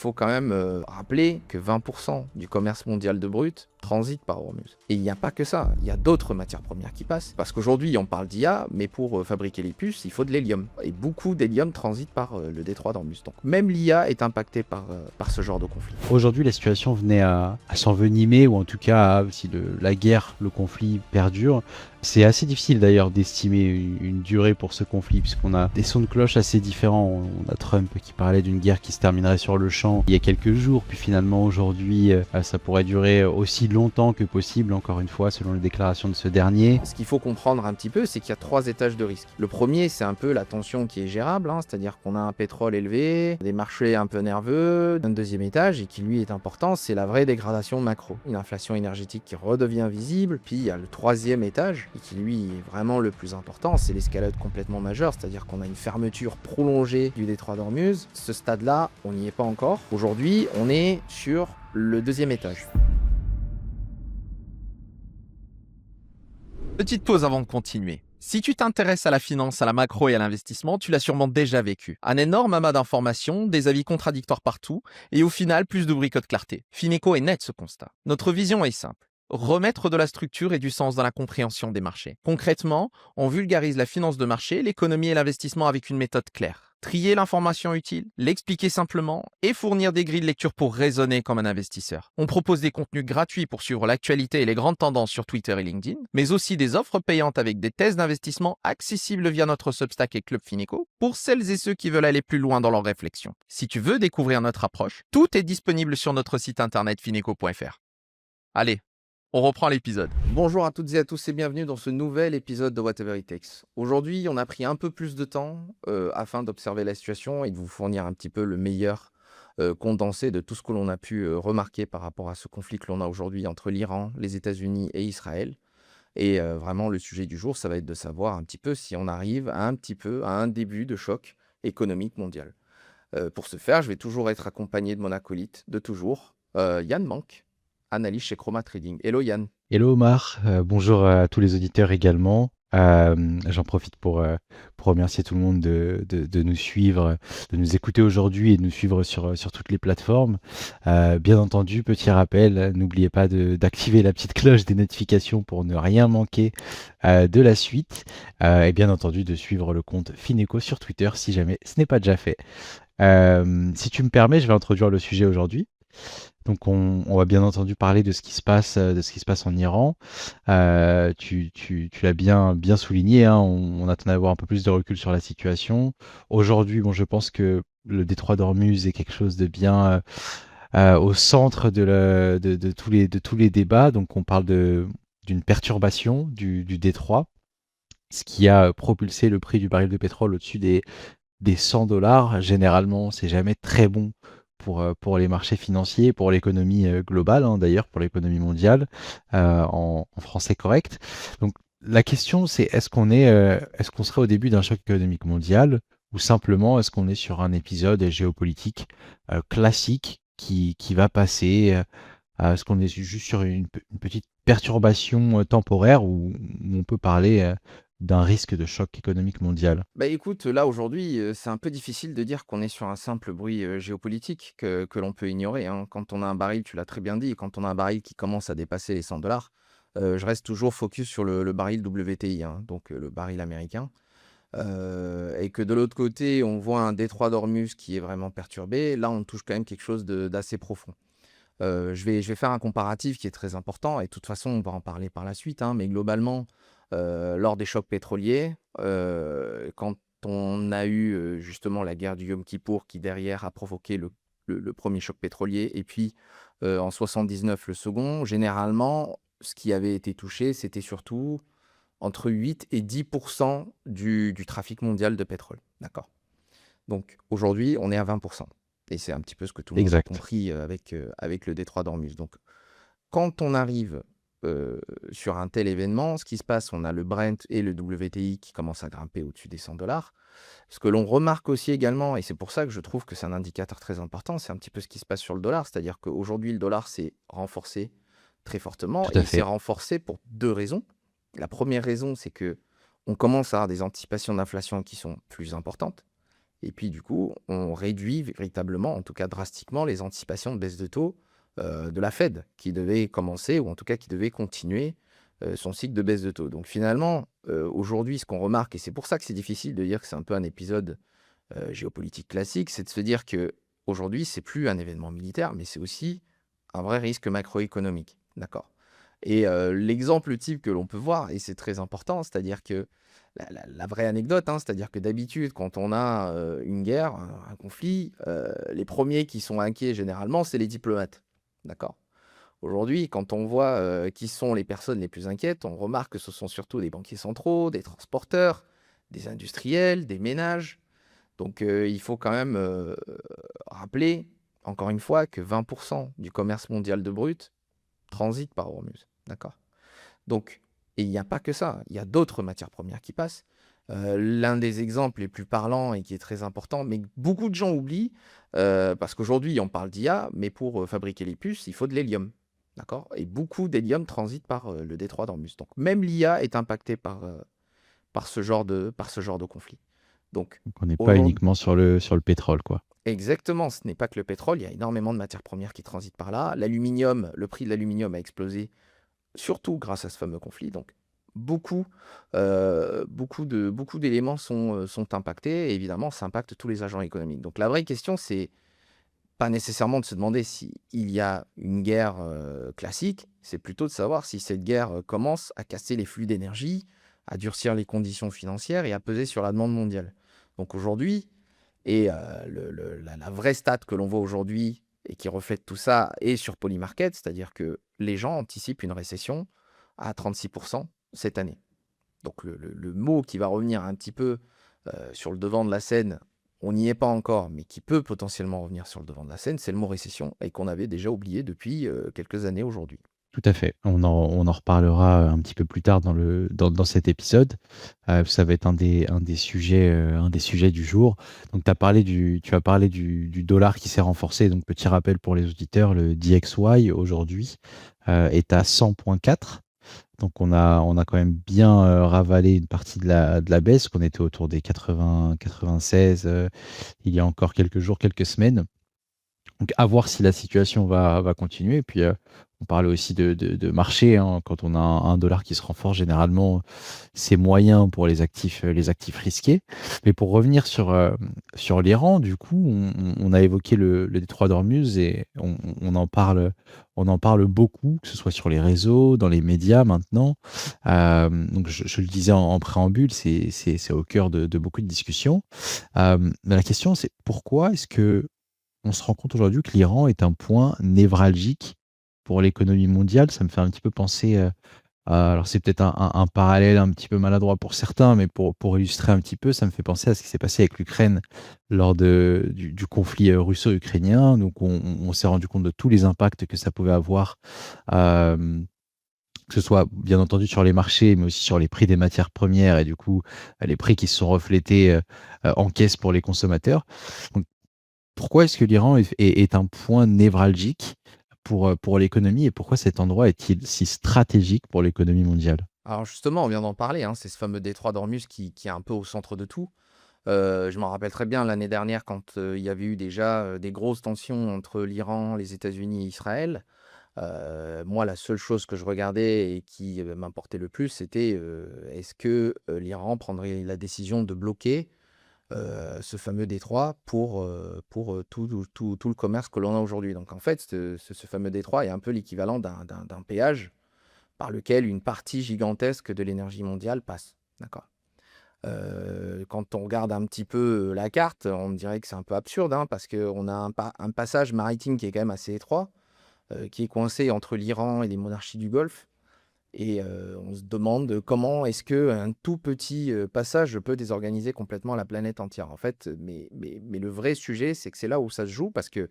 Faut quand même rappeler que 20% du commerce mondial de brut transite par Hormuz. Et il n'y a pas que ça, il y a d'autres matières premières qui passent. Parce qu'aujourd'hui, on parle d'IA, mais pour fabriquer les puces, il faut de l'hélium. Et beaucoup d'hélium transite par le détroit d'Ormuz. Donc même l'IA est impactée par ce genre de conflit. Aujourd'hui, la situation venait à s'envenimer, ou en tout cas, si la guerre, le conflit perdure. C'est assez difficile d'ailleurs d'estimer une durée pour ce conflit, puisqu'on a des sons de cloche assez différents. On a Trump qui parlait d'une guerre qui se terminerait sur le champ il y a quelques jours, puis finalement aujourd'hui, ça pourrait durer aussi longtemps que possible, encore une fois, selon les déclarations de ce dernier. Ce qu'il faut comprendre un petit peu, c'est qu'il y a 3 étages de risque. Le premier, c'est un peu la tension qui est gérable, c'est-à-dire qu'on a un pétrole élevé, des marchés un peu nerveux. Un deuxième étage, et qui lui est important, c'est la vraie dégradation macro. Une inflation énergétique qui redevient visible. Puis il y a le troisième étage, et qui lui est vraiment le plus important, c'est l'escalade complètement majeure, c'est-à-dire qu'on a une fermeture prolongée du détroit d'Ormuz. Ce stade-là, on n'y est pas encore. Aujourd'hui, on est sur le deuxième étage. Petite pause avant de continuer. Si tu t'intéresses à la finance, à la macro et à l'investissement, tu l'as sûrement déjà vécu. Un énorme amas d'informations, des avis contradictoires partout, et au final, plus de bruit que de clarté. Fineco est net ce constat. Notre vision est simple. Remettre de la structure et du sens dans la compréhension des marchés. Concrètement, on vulgarise la finance de marché, l'économie et l'investissement avec une méthode claire. Trier l'information utile, l'expliquer simplement et fournir des grilles de lecture pour raisonner comme un investisseur. On propose des contenus gratuits pour suivre l'actualité et les grandes tendances sur Twitter et LinkedIn, mais aussi des offres payantes avec des thèses d'investissement accessibles via notre Substack et Club Fineco pour celles et ceux qui veulent aller plus loin dans leur réflexion. Si tu veux découvrir notre approche, tout est disponible sur notre site internet fineco.fr. Allez, on reprend l'épisode. Bonjour à toutes et à tous et bienvenue dans ce nouvel épisode de Whatever It Takes. Aujourd'hui, on a pris un peu plus de temps afin d'observer la situation et de vous fournir un petit peu le meilleur condensé de tout ce que l'on a pu remarquer par rapport à ce conflit que l'on a aujourd'hui entre l'Iran, les États-Unis et Israël. Et vraiment, le sujet du jour, ça va être de savoir un petit peu si on arrive à un début de choc économique mondial. Pour ce faire, je vais toujours être accompagné de mon acolyte de toujours, Yann Mank, analyste chez Chroma Trading. Hello Yann. Hello Omar, bonjour à tous les auditeurs également. J'en profite pour remercier tout le monde de nous suivre, de nous écouter aujourd'hui et de nous suivre sur toutes les plateformes. Bien entendu, petit rappel, n'oubliez pas d'activer la petite cloche des notifications pour ne rien manquer de la suite. Et bien entendu, de suivre le compte Fineco sur Twitter si jamais ce n'est pas déjà fait. Si tu me permets, je vais introduire le sujet aujourd'hui. Donc on va bien entendu parler de ce qui se passe en Iran. Tu l'as bien souligné, hein, on attend d'avoir un peu plus de recul sur la situation. Aujourd'hui, bon, je pense que le détroit d'Ormuz est quelque chose de bien au centre de tous les débats. Donc on parle d'une perturbation du détroit, ce qui a propulsé le prix du baril de pétrole au-dessus des 100 dollars. Généralement, c'est jamais très bon pour les marchés financiers, pour l'économie globale, hein, d'ailleurs, pour l'économie mondiale, en français correct. Donc la question, c'est est-ce qu'on serait au début d'un choc économique mondial, ou simplement est-ce qu'on est sur un épisode géopolitique classique qui va passer? Est-ce qu'on est juste sur une petite perturbation temporaire, ou on peut parler d'un risque de choc économique mondial? Bah écoute, là aujourd'hui, c'est un peu difficile de dire qu'on est sur un simple bruit géopolitique que l'on peut ignorer, hein. Quand on a un baril, tu l'as très bien dit, quand on a un baril qui commence à dépasser les 100 dollars, je reste toujours focus sur le baril WTI, hein, donc le baril américain. Et que de l'autre côté, on voit un détroit d'Ormuz qui est vraiment perturbé. Là, on touche quand même quelque chose d'assez profond. Je vais faire un comparatif qui est très important et de toute façon, on va en parler par la suite, hein, mais globalement, lors des chocs pétroliers, quand on a eu, justement la guerre du Yom Kippour qui derrière a provoqué le 1er choc pétrolier et puis, en 79 le second, généralement, ce qui avait été touché, c'était surtout entre 8 et 10 du trafic mondial de pétrole. D'accord? Donc aujourd'hui, on est à 20 et c'est un petit peu ce que tout le monde a Exact. compris, avec le détroit d'Ormuz. Donc quand on arrive, sur un tel événement, ce qui se passe, on a le Brent et le WTI qui commencent à grimper au-dessus des 100 dollars. Ce que l'on remarque aussi également, et c'est pour ça que je trouve que c'est un indicateur très important, c'est un petit peu ce qui se passe sur le dollar. C'est-à-dire qu'aujourd'hui, le dollar s'est renforcé très fortement Tout et à il s'est fait. renforcé pour 2 raisons. La première raison, c'est qu'on commence à avoir des anticipations d'inflation qui sont plus importantes. Et puis du coup, on réduit véritablement, en tout cas drastiquement, les anticipations de baisse de taux de la Fed, qui devait commencer, ou en tout cas qui devait continuer son cycle de baisse de taux. Donc finalement, aujourd'hui, ce qu'on remarque, et c'est pour ça que c'est difficile de dire que c'est un peu un épisode géopolitique classique, c'est de se dire que aujourd'hui, c'est plus un événement militaire, mais c'est aussi un vrai risque macroéconomique. D'accord. Et l'exemple type que l'on peut voir, et c'est très important, c'est-à-dire que la vraie anecdote, hein, c'est-à-dire que d'habitude, quand on a une guerre, un conflit, les premiers qui sont inquiets généralement, c'est les diplomates. D'accord. Aujourd'hui, quand on voit qui sont les personnes les plus inquiètes, on remarque que ce sont surtout des banquiers centraux, des transporteurs, des industriels, des ménages. Donc il faut quand même rappeler, encore une fois, que 20% du commerce mondial de brut transite par Hormuz. D'accord. Donc, et il n'y a pas que ça, il y a d'autres matières premières qui passent. L'un des exemples les plus parlants et qui est très important, mais que beaucoup de gens oublient, parce qu'aujourd'hui on parle d'IA, mais pour fabriquer les puces, il faut de l'hélium. D'accord. Et beaucoup d'hélium transite par le détroit d'Ormuz. Donc même l'IA est impactée par ce genre de conflit. Donc Donc on n'est pas aujourd'hui, uniquement sur le pétrole, quoi. exactement, ce n'est pas que le pétrole, il y a énormément de matières premières qui transitent par là. L'aluminium, le prix de l'aluminium a explosé, surtout grâce à ce fameux conflit. Donc, beaucoup, beaucoup d'éléments sont impactés. Et évidemment, ça impacte tous les agents économiques. Donc, la vraie question, c'est pas nécessairement de se demander s'il y a une guerre classique, c'est plutôt de savoir si cette guerre commence à casser les flux d'énergie, à durcir les conditions financières et à peser sur la demande mondiale. Donc, aujourd'hui, et la vraie stat que l'on voit aujourd'hui et qui reflète tout ça est sur Polymarket, c'est-à-dire que les gens anticipent une récession à 36% cette année. Donc le mot qui va revenir un petit peu sur le devant de la scène, on n'y est pas encore, mais qui peut potentiellement revenir sur le devant de la scène, c'est le mot récession et qu'on avait déjà oublié depuis quelques années aujourd'hui. Tout à fait. On en reparlera un petit peu plus tard dans cet épisode. Ça va être un des sujets du jour. Donc, tu as parlé du dollar qui s'est renforcé. Donc, petit rappel pour les auditeurs, le DXY aujourd'hui est à 100,4. Donc, on a quand même bien ravalé une partie de la baisse, qu'on était autour des 80, 96 il y a encore quelques jours, quelques semaines. Donc, à voir si la situation va continuer. Et puis, on parlait aussi de marché, hein. Quand on a un dollar qui se renforce, généralement, c'est moyen pour les actifs risqués. Mais pour revenir sur l'Iran, du coup, on a évoqué le détroit d'Ormuz et on en parle beaucoup, que ce soit sur les réseaux, dans les médias maintenant. Donc, je le disais en préambule, c'est au cœur de beaucoup de discussions. Mais la question, c'est pourquoi est-ce que on se rend compte aujourd'hui que l'Iran est un point névralgique pour l'économie mondiale. Ça me fait un petit peu penser, alors c'est peut-être un parallèle un petit peu maladroit pour certains, mais pour illustrer un petit peu, ça me fait penser à ce qui s'est passé avec l'Ukraine lors du conflit russo-ukrainien. Donc on s'est rendu compte de tous les impacts que ça pouvait avoir, que ce soit bien entendu sur les marchés, mais aussi sur les prix des matières premières et du coup les prix qui se sont reflétés en caisse pour les consommateurs. Donc, pourquoi est-ce que l'Iran est un point névralgique pour l'économie et pourquoi cet endroit est-il si stratégique pour l'économie mondiale? Alors justement, on vient d'en parler, hein, c'est ce fameux détroit d'Ormuz qui est un peu au centre de tout. Je m'en rappelle très bien l'année dernière quand il y avait eu déjà des grosses tensions entre l'Iran, les États-Unis et Israël. Moi, la seule chose que je regardais et qui m'importait le plus, c'était est-ce que l'Iran prendrait la décision de bloquer ce fameux détroit pour tout le commerce que l'on a aujourd'hui. Donc en fait, ce fameux détroit est un peu l'équivalent d'un péage par lequel une partie gigantesque de l'énergie mondiale passe. D'accord. Quand on regarde un petit peu la carte, on dirait que c'est un peu absurde, hein, parce qu'on a un passage maritime qui est quand même assez étroit, qui est coincé entre l'Iran et les monarchies du Golfe. Et on se demande comment est-ce qu'un tout petit passage peut désorganiser complètement la planète entière. En fait, mais le vrai sujet, c'est que c'est là où ça se joue, parce que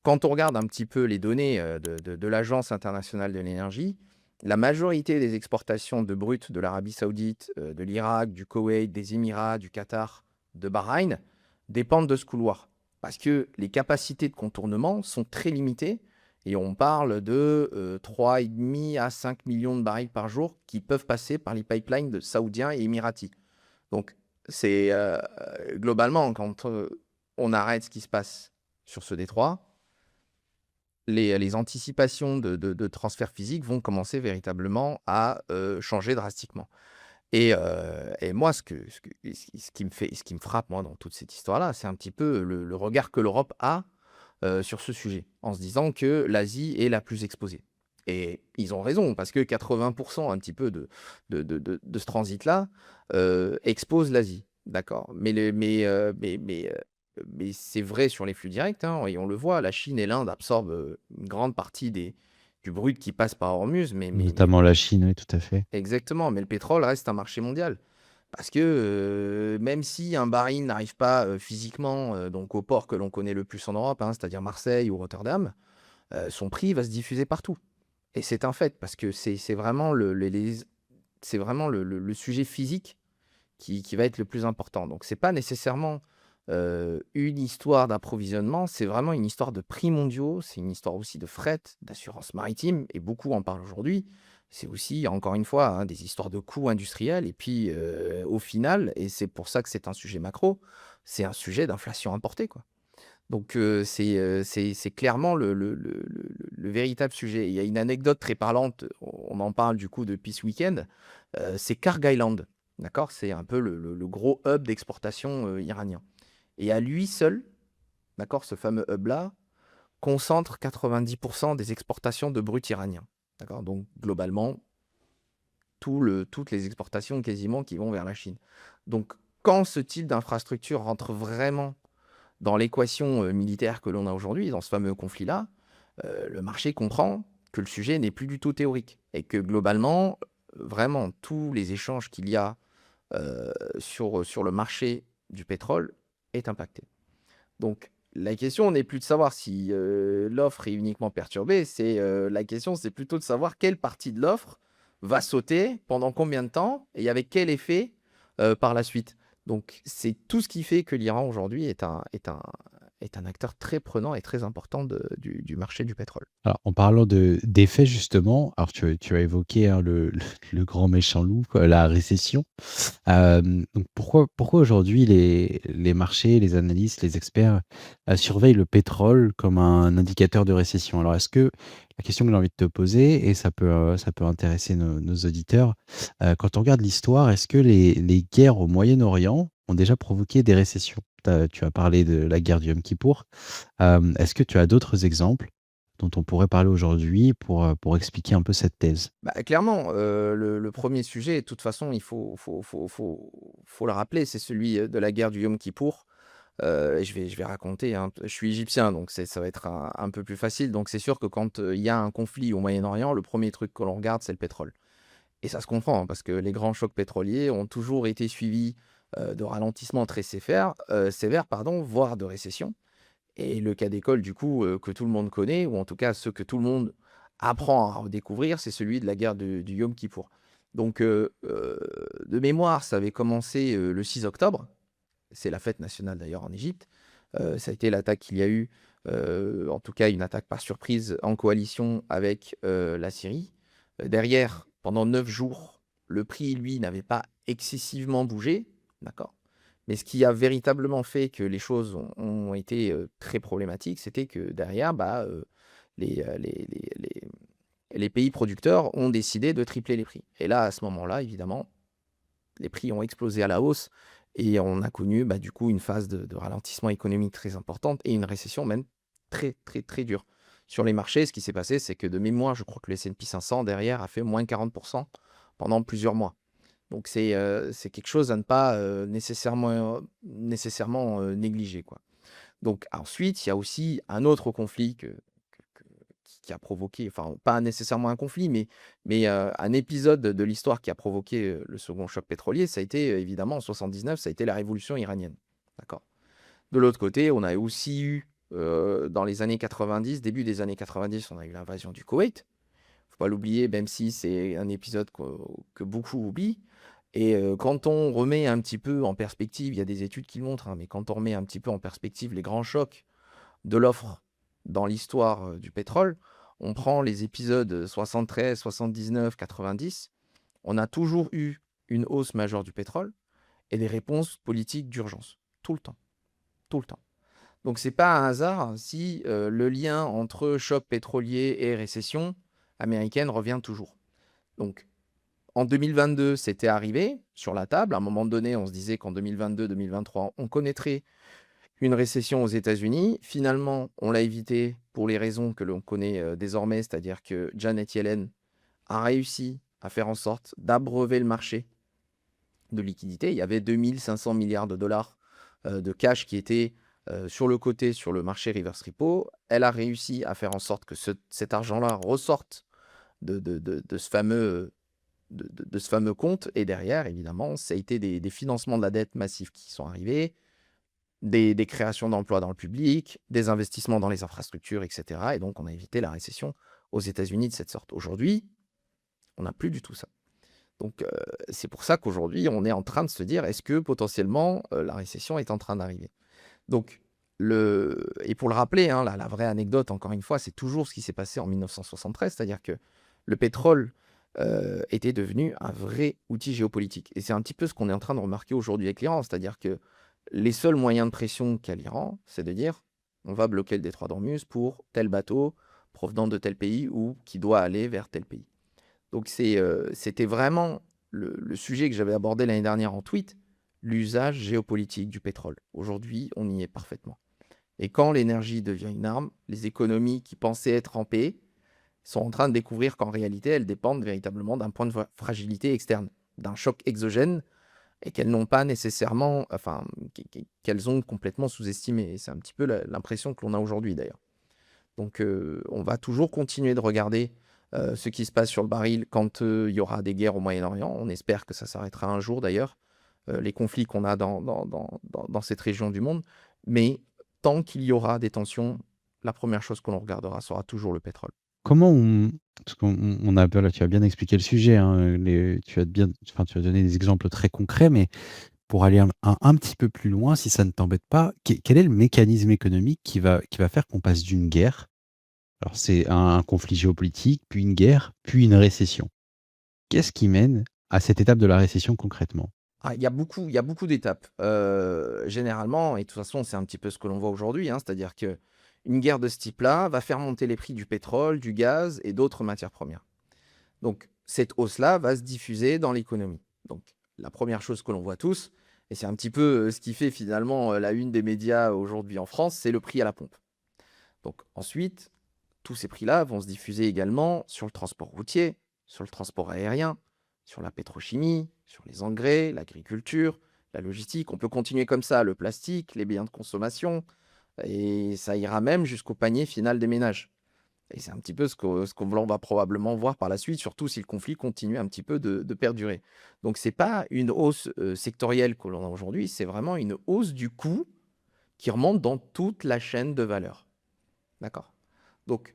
quand on regarde un petit peu les données de l'Agence internationale de l'énergie, la majorité des exportations de brut de l'Arabie Saoudite, de l'Irak, du Koweït, des Émirats, du Qatar, de Bahreïn, dépendent de ce couloir. Parce que les capacités de contournement sont très limitées et on parle de 3,5 à 5 millions de barils par jour qui peuvent passer par les pipelines de saoudiens et émiratis. Donc, C'est globalement, quand on arrête ce qui se passe sur ce détroit, les anticipations de transfert physique vont commencer véritablement à changer drastiquement. Et moi, ce qui me frappe, moi, dans toute cette histoire-là, c'est un petit peu le regard que l'Europe a sur ce sujet, en se disant que l'Asie est la plus exposée. Et ils ont raison, parce que 80% un petit peu de ce transit-là expose l'Asie. D'accord. Mais c'est vrai sur les flux directs, hein, et on le voit, la Chine et l'Inde absorbent une grande partie du brut qui passe par Hormuz, Notamment la Chine, oui, tout à fait. exactement, mais le pétrole reste un marché mondial. Parce que même si un baril n'arrive pas physiquement donc au port que l'on connaît le plus en Europe, hein, c'est-à-dire Marseille ou Rotterdam, son prix va se diffuser partout. Et c'est un fait, parce que c'est vraiment c'est vraiment le sujet physique qui va être le plus important. Donc, c'est pas nécessairement une histoire d'approvisionnement, c'est vraiment une histoire de prix mondiaux, c'est une histoire aussi de fret, d'assurance maritime, et beaucoup en parlent aujourd'hui. C'est aussi, encore une fois, hein, des histoires de coûts industriels. Et puis, au final, et c'est pour ça que c'est un sujet macro, c'est un sujet d'inflation importée, quoi. Donc, c'est clairement le véritable sujet. Il y a une anecdote très parlante, on en parle du coup depuis ce week-end, c'est Kharg Island, d'accord? C'est un peu le gros hub d'exportation iranien. Et à lui seul, d'accord, ce fameux hub-là, concentre 90% des exportations de brut iranien. D'accord? Donc, globalement, toutes les exportations quasiment qui vont vers la Chine. Donc, quand ce type d'infrastructure rentre vraiment dans l'équation militaire que l'on a aujourd'hui, dans ce fameux conflit-là, le marché comprend que le sujet n'est plus du tout théorique et que globalement, vraiment, tous les échanges qu'il y a sur le marché du pétrole est impacté. Donc, la question n'est plus de savoir si l'offre est uniquement perturbée, la question, c'est plutôt de savoir quelle partie de l'offre va sauter, pendant combien de temps et avec quel effet par la suite. Donc, c'est tout ce qui fait que l'Iran aujourd'hui est un acteur très prenant et très important du marché du pétrole. Alors, en parlant d'effets, justement, alors tu as évoqué hein, le grand méchant loup, quoi, la récession. Donc pourquoi aujourd'hui les marchés, les analystes, les experts surveillent le pétrole comme un indicateur de récession? Alors, est-ce que la question que j'ai envie de te poser, et ça peut intéresser nos auditeurs, quand on regarde l'histoire, est-ce que les guerres au Moyen-Orient ont déjà provoqué des récessions? Tu as parlé de la guerre du Yom Kippour. Est-ce que tu as d'autres exemples dont on pourrait parler aujourd'hui pour expliquer un peu cette thèse? Bah, clairement, le premier sujet, de toute façon, faut le rappeler, c'est celui de la guerre du Yom Kippour. Et je vais raconter, hein, je suis égyptien, donc ça va être un peu plus facile. Donc c'est sûr que quand il y a un conflit au Moyen-Orient, le premier truc que l'on regarde, c'est le pétrole. Et ça se comprend, hein, parce que les grands chocs pétroliers ont toujours été suivis de ralentissements très sévères, pardon, voire de récession. Et le cas d'école, du coup, que tout le monde connaît, ou en tout cas ceux que tout le monde apprend à redécouvrir, c'est celui de la guerre du Yom Kippour. Donc, de mémoire, ça avait commencé le 6 octobre. C'est la fête nationale d'ailleurs en Égypte. Ça a été l'attaque qu'il y a eu, en tout cas une attaque par surprise en coalition avec la Syrie. Derrière, pendant 9 jours, le prix, lui, n'avait pas excessivement bougé. D'accord? Mais ce qui a véritablement fait que les choses ont été très problématiques, c'était que derrière, bah, les, euh, les, les, les- les pays producteurs ont décidé de tripler les prix. Et là, à ce moment-là, évidemment, les prix ont explosé à la hausse et on a connu bah, du coup une phase de ralentissement économique très importante et une récession même très très très dure. Sur les marchés, ce qui s'est passé, c'est que de mémoire, je crois que le S&P 500 derrière a fait moins 40% pendant plusieurs mois. Donc c'est quelque chose à ne pas nécessairement négliger, quoi. Donc ensuite, il y a aussi un autre conflit qui a provoqué, enfin pas nécessairement un conflit, mais un épisode de l'histoire qui a provoqué le second choc pétrolier, ça a été évidemment en 79, ça a été la révolution iranienne. D'accord. De l'autre côté, on a aussi eu dans les années 90, début des années 90, on a eu l'invasion du Koweït. Faut pas l'oublier, même si c'est un épisode que beaucoup oublient. Et quand on remet un petit peu en perspective, il y a des études qui le montrent, hein, mais quand on remet un petit peu en perspective les grands chocs de l'offre dans l'histoire du pétrole, on prend les épisodes 73, 79, 90, on a toujours eu une hausse majeure du pétrole. et des réponses politiques d'urgence. Tout le temps. Tout le temps. Donc, c'est pas un hasard si le lien entre choc pétrolier et récession américaine revient toujours. Donc, en 2022, c'était arrivé sur la table. À un moment donné, on se disait qu'en 2022-2023, on connaîtrait une récession aux États-Unis. Finalement, on l'a évité pour les raisons que l'on connaît désormais, c'est-à-dire que Janet Yellen a réussi à faire en sorte d'abreuver le marché de liquidités. Il y avait 2500 milliards de dollars de cash qui étaient sur le côté, sur le marché reverse repo. Elle a réussi à faire en sorte que cet argent-là ressorte de ce fameux compte. Et derrière, évidemment, ça a été des financements de la dette massifs qui sont arrivés, des créations d'emplois dans le public, des investissements dans les infrastructures, etc. Et donc, on a évité la récession aux États-Unis de cette sorte. Aujourd'hui, on n'a plus du tout ça. Donc, c'est pour ça qu'aujourd'hui, on est en train de se dire, est-ce que potentiellement, la récession est en train d'arriver? Donc, et pour le rappeler, hein, la vraie anecdote, encore une fois, c'est toujours ce qui s'est passé en 1973, c'est-à-dire que le pétrole était devenu un vrai outil géopolitique. Et c'est un petit peu ce qu'on est en train de remarquer aujourd'hui avec l'Iran, c'est-à-dire que les seuls moyens de pression qu'a l'Iran, c'est de dire, on va bloquer le détroit d'Ormuz pour tel bateau provenant de tel pays ou qui doit aller vers tel pays. Donc, c'était vraiment le sujet que j'avais abordé l'année dernière en tweet, l'usage géopolitique du pétrole. Aujourd'hui, on y est parfaitement. Et quand l'énergie devient une arme, les économies qui pensaient être en paix sont en train de découvrir qu'en réalité, elles dépendent véritablement d'un point de fragilité externe, d'un choc exogène, et qu'elles n'ont pas nécessairement, enfin, qu'elles ont complètement sous-estimé. Et c'est un petit peu l'impression que l'on a aujourd'hui d'ailleurs. Donc, on va toujours continuer de regarder ce qui se passe sur le baril quand il y aura des guerres au Moyen-Orient. On espère que ça s'arrêtera un jour d'ailleurs, les conflits qu'on a dans cette région du monde. Mais tant qu'il y aura des tensions, la première chose que l'on regardera sera toujours le pétrole. Comment on parce qu'on a voilà, tu as bien expliqué le sujet, hein, tu as donné des exemples très concrets, mais pour aller un petit peu plus loin, si ça ne t'embête pas, quel est le mécanisme économique qui va faire qu'on passe d'une guerre, alors c'est un conflit géopolitique, puis une guerre, puis une récession? Qu'est-ce qui mène à cette étape de la récession concrètement? Ah, il y a beaucoup d'étapes. Généralement, et de toute façon, c'est un petit peu ce que l'on voit aujourd'hui, hein, c'est-à-dire que une guerre de ce type-là va faire monter les prix du pétrole, du gaz et d'autres matières premières. Donc, cette hausse-là va se diffuser dans l'économie. Donc, la première chose que l'on voit tous, et c'est un petit peu ce qui fait finalement la une des médias aujourd'hui en France, c'est le prix à la pompe. Donc, ensuite, tous ces prix-là vont se diffuser également sur le transport routier, sur le transport aérien, sur la pétrochimie, sur les engrais, l'agriculture, la logistique. On peut continuer comme ça, le plastique, les biens de consommation, et ça ira même jusqu'au panier final des ménages. Et c'est un petit peu ce qu'on va probablement voir par la suite, surtout si le conflit continue un petit peu de perdurer. Donc, ce n'est pas une hausse sectorielle que l'on a aujourd'hui, c'est vraiment une hausse du coût qui remonte dans toute la chaîne de valeur. D'accord? Donc,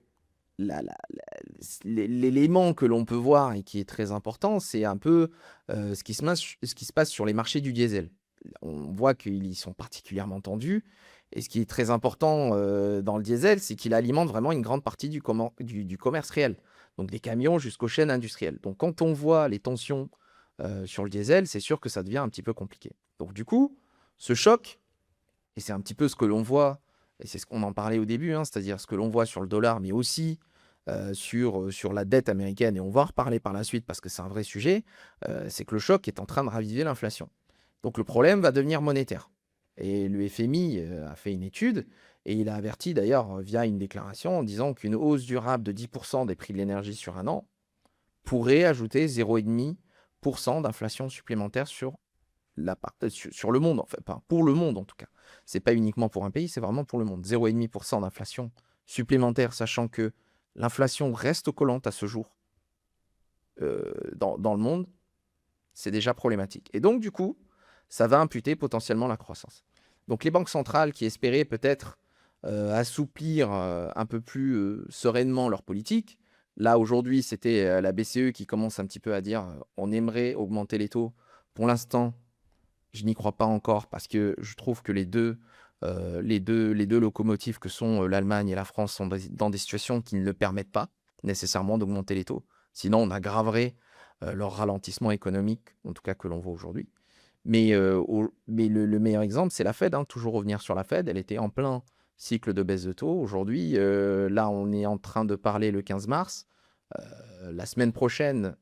l'élément que l'on peut voir et qui est très important, c'est un peu ce qui se passe sur les marchés du diesel. On voit qu'ils sont particulièrement tendus. Et ce qui est très important dans le diesel, c'est qu'il alimente vraiment une grande partie du commerce réel. Donc des camions jusqu'aux chaînes industrielles. Donc quand on voit les tensions sur le diesel, c'est sûr que ça devient un petit peu compliqué. Donc du coup, ce choc, et c'est un petit peu ce que l'on voit, et c'est ce qu'on en parlait au début, hein, c'est-à-dire ce que l'on voit sur le dollar, mais aussi sur la dette américaine, et on va en reparler par la suite parce que c'est un vrai sujet, c'est que le choc est en train de raviver l'inflation. Donc le problème va devenir monétaire. Et le FMI a fait une étude et il a averti d'ailleurs via une déclaration en disant qu'une hausse durable de 10% des prix de l'énergie sur un an pourrait ajouter 0,5% d'inflation supplémentaire sur le monde, en fait, pas pour le monde en tout cas. C'est pas uniquement pour un pays, c'est vraiment pour le monde. 0,5% d'inflation supplémentaire, sachant que l'inflation reste collante à ce jour dans le monde, c'est déjà problématique. Et donc, du coup, ça va imputer potentiellement la croissance. Donc, les banques centrales qui espéraient peut-être assouplir un peu plus sereinement leur politique, là, aujourd'hui, c'était la BCE qui commence un petit peu à dire on aimerait augmenter les taux. Pour l'instant, je n'y crois pas encore parce que je trouve que les deux locomotives que sont l'Allemagne et la France sont dans des situations qui ne le permettent pas nécessairement d'augmenter les taux. Sinon, on aggraverait leur ralentissement économique, en tout cas que l'on voit aujourd'hui. Mais le meilleur exemple, c'est la Fed, hein. Toujours revenir sur la Fed, elle était en plein cycle de baisse de taux. Aujourd'hui, là, on est en train de parler le 15 mars. La semaine prochaine,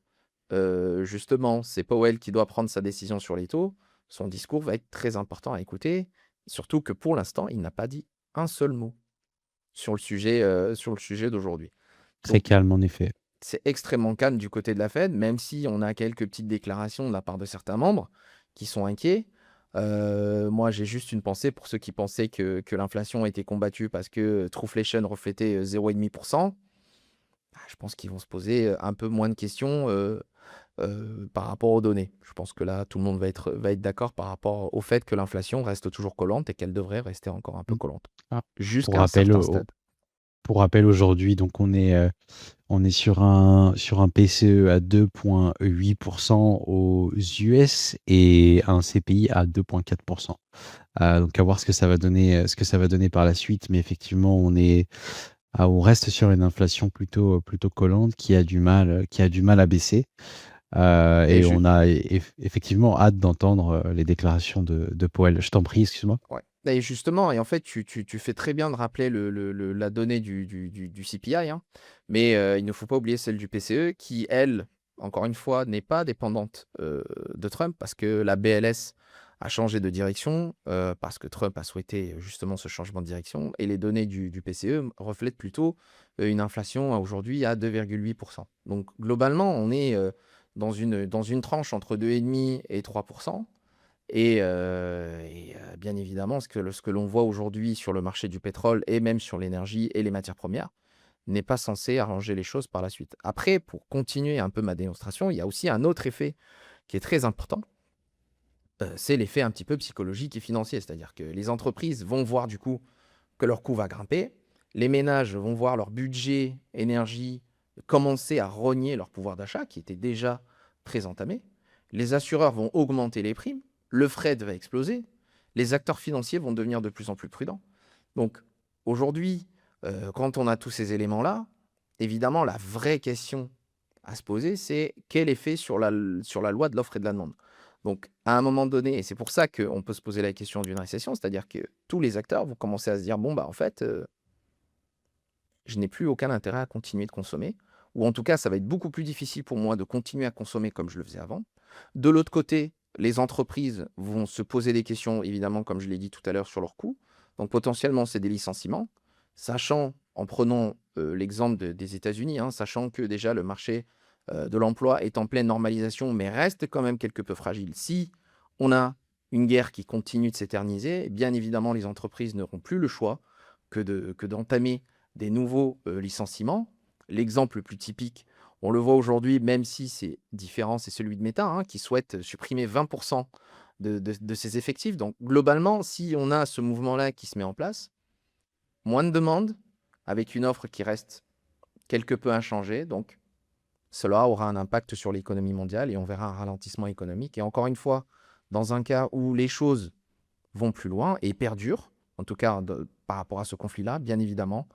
justement, c'est Powell qui doit prendre sa décision sur les taux. Son discours va être très important à écouter, surtout que pour l'instant, il n'a pas dit un seul mot sur le sujet d'aujourd'hui. Très Donc, calme en effet. c'est extrêmement calme du côté de la Fed, même si on a quelques petites déclarations de la part de certains membres qui sont inquiets. Moi, j'ai juste une pensée pour ceux qui pensaient que l'inflation était combattue parce que Trueflation reflétait 0,5%. Je pense qu'ils vont se poser un peu moins de questions par rapport aux données. Je pense que là, tout le monde va être d'accord par rapport au fait que l'inflation reste toujours collante et qu'elle devrait rester encore un peu Mm. collante Ah, pour jusqu'à un rappel, certain stade. pour rappel aujourd'hui, donc on est sur un PCE à 2,8% aux US et un CPI à 2,4%. Donc à voir ce que ça va donner, par la suite. Mais effectivement, on reste sur une inflation plutôt collante qui a du mal à baisser. Et Et on a effectivement hâte d'entendre les déclarations de Powell. Je t'en prie, excuse-moi. ouais. Et justement, et en fait, tu fais très bien de rappeler la donnée du CPI, hein, mais il ne faut pas oublier celle du PCE qui, elle, encore une fois, n'est pas dépendante de Trump parce que la BLS a changé de direction, parce que Trump a souhaité justement ce changement de direction, et les données du PCE reflètent plutôt une inflation aujourd'hui à 2,8%. Donc globalement, on est dans une tranche entre 2,5 et 3%. Bien évidemment, ce que l'on voit aujourd'hui sur le marché du pétrole et même sur l'énergie et les matières premières n'est pas censé arranger les choses par la suite. Après, pour continuer un peu ma démonstration, il y a aussi un autre effet qui est très important, c'est l'effet un petit peu psychologique et financier. C'est-à-dire que les entreprises vont voir du coup que leur coût va grimper, les ménages vont voir leur budget énergie commencer à rogner leur pouvoir d'achat qui était déjà très entamé, les assureurs vont augmenter les primes, le fret va exploser, les acteurs financiers vont devenir de plus en plus prudents. Donc aujourd'hui, quand on a tous ces éléments-là, évidemment, la vraie question à se poser, c'est quel effet sur la loi de l'offre et de la demande. Donc, à un moment donné, et c'est pour ça qu'on peut se poser la question d'une récession, c'est-à-dire que tous les acteurs vont commencer à se dire, bon, bah en fait, je n'ai plus aucun intérêt à continuer de consommer, ou en tout cas, ça va être beaucoup plus difficile pour moi de continuer à consommer comme je le faisais avant. De l'autre côté, les entreprises vont se poser des questions, évidemment, comme je l'ai dit tout à l'heure, sur leurs coûts. Donc, potentiellement, c'est des licenciements, sachant, en prenant l'exemple des États-Unis, hein, sachant que déjà le marché de l'emploi est en pleine normalisation, mais reste quand même quelque peu fragile. Si on a une guerre qui continue de s'éterniser, bien évidemment, les entreprises n'auront plus le choix que d'entamer des nouveaux licenciements. L'exemple le plus typique, on le voit aujourd'hui, même si c'est différent, c'est celui de Meta, hein, qui souhaite supprimer 20% de ses effectifs. Donc globalement, si on a ce mouvement-là qui se met en place, moins de demandes, avec une offre qui reste quelque peu inchangée. Donc cela aura un impact sur l'économie mondiale et on verra un ralentissement économique. Et encore une fois, dans un cas où les choses vont plus loin et perdurent, en tout cas par rapport à ce conflit-là, bien évidemment,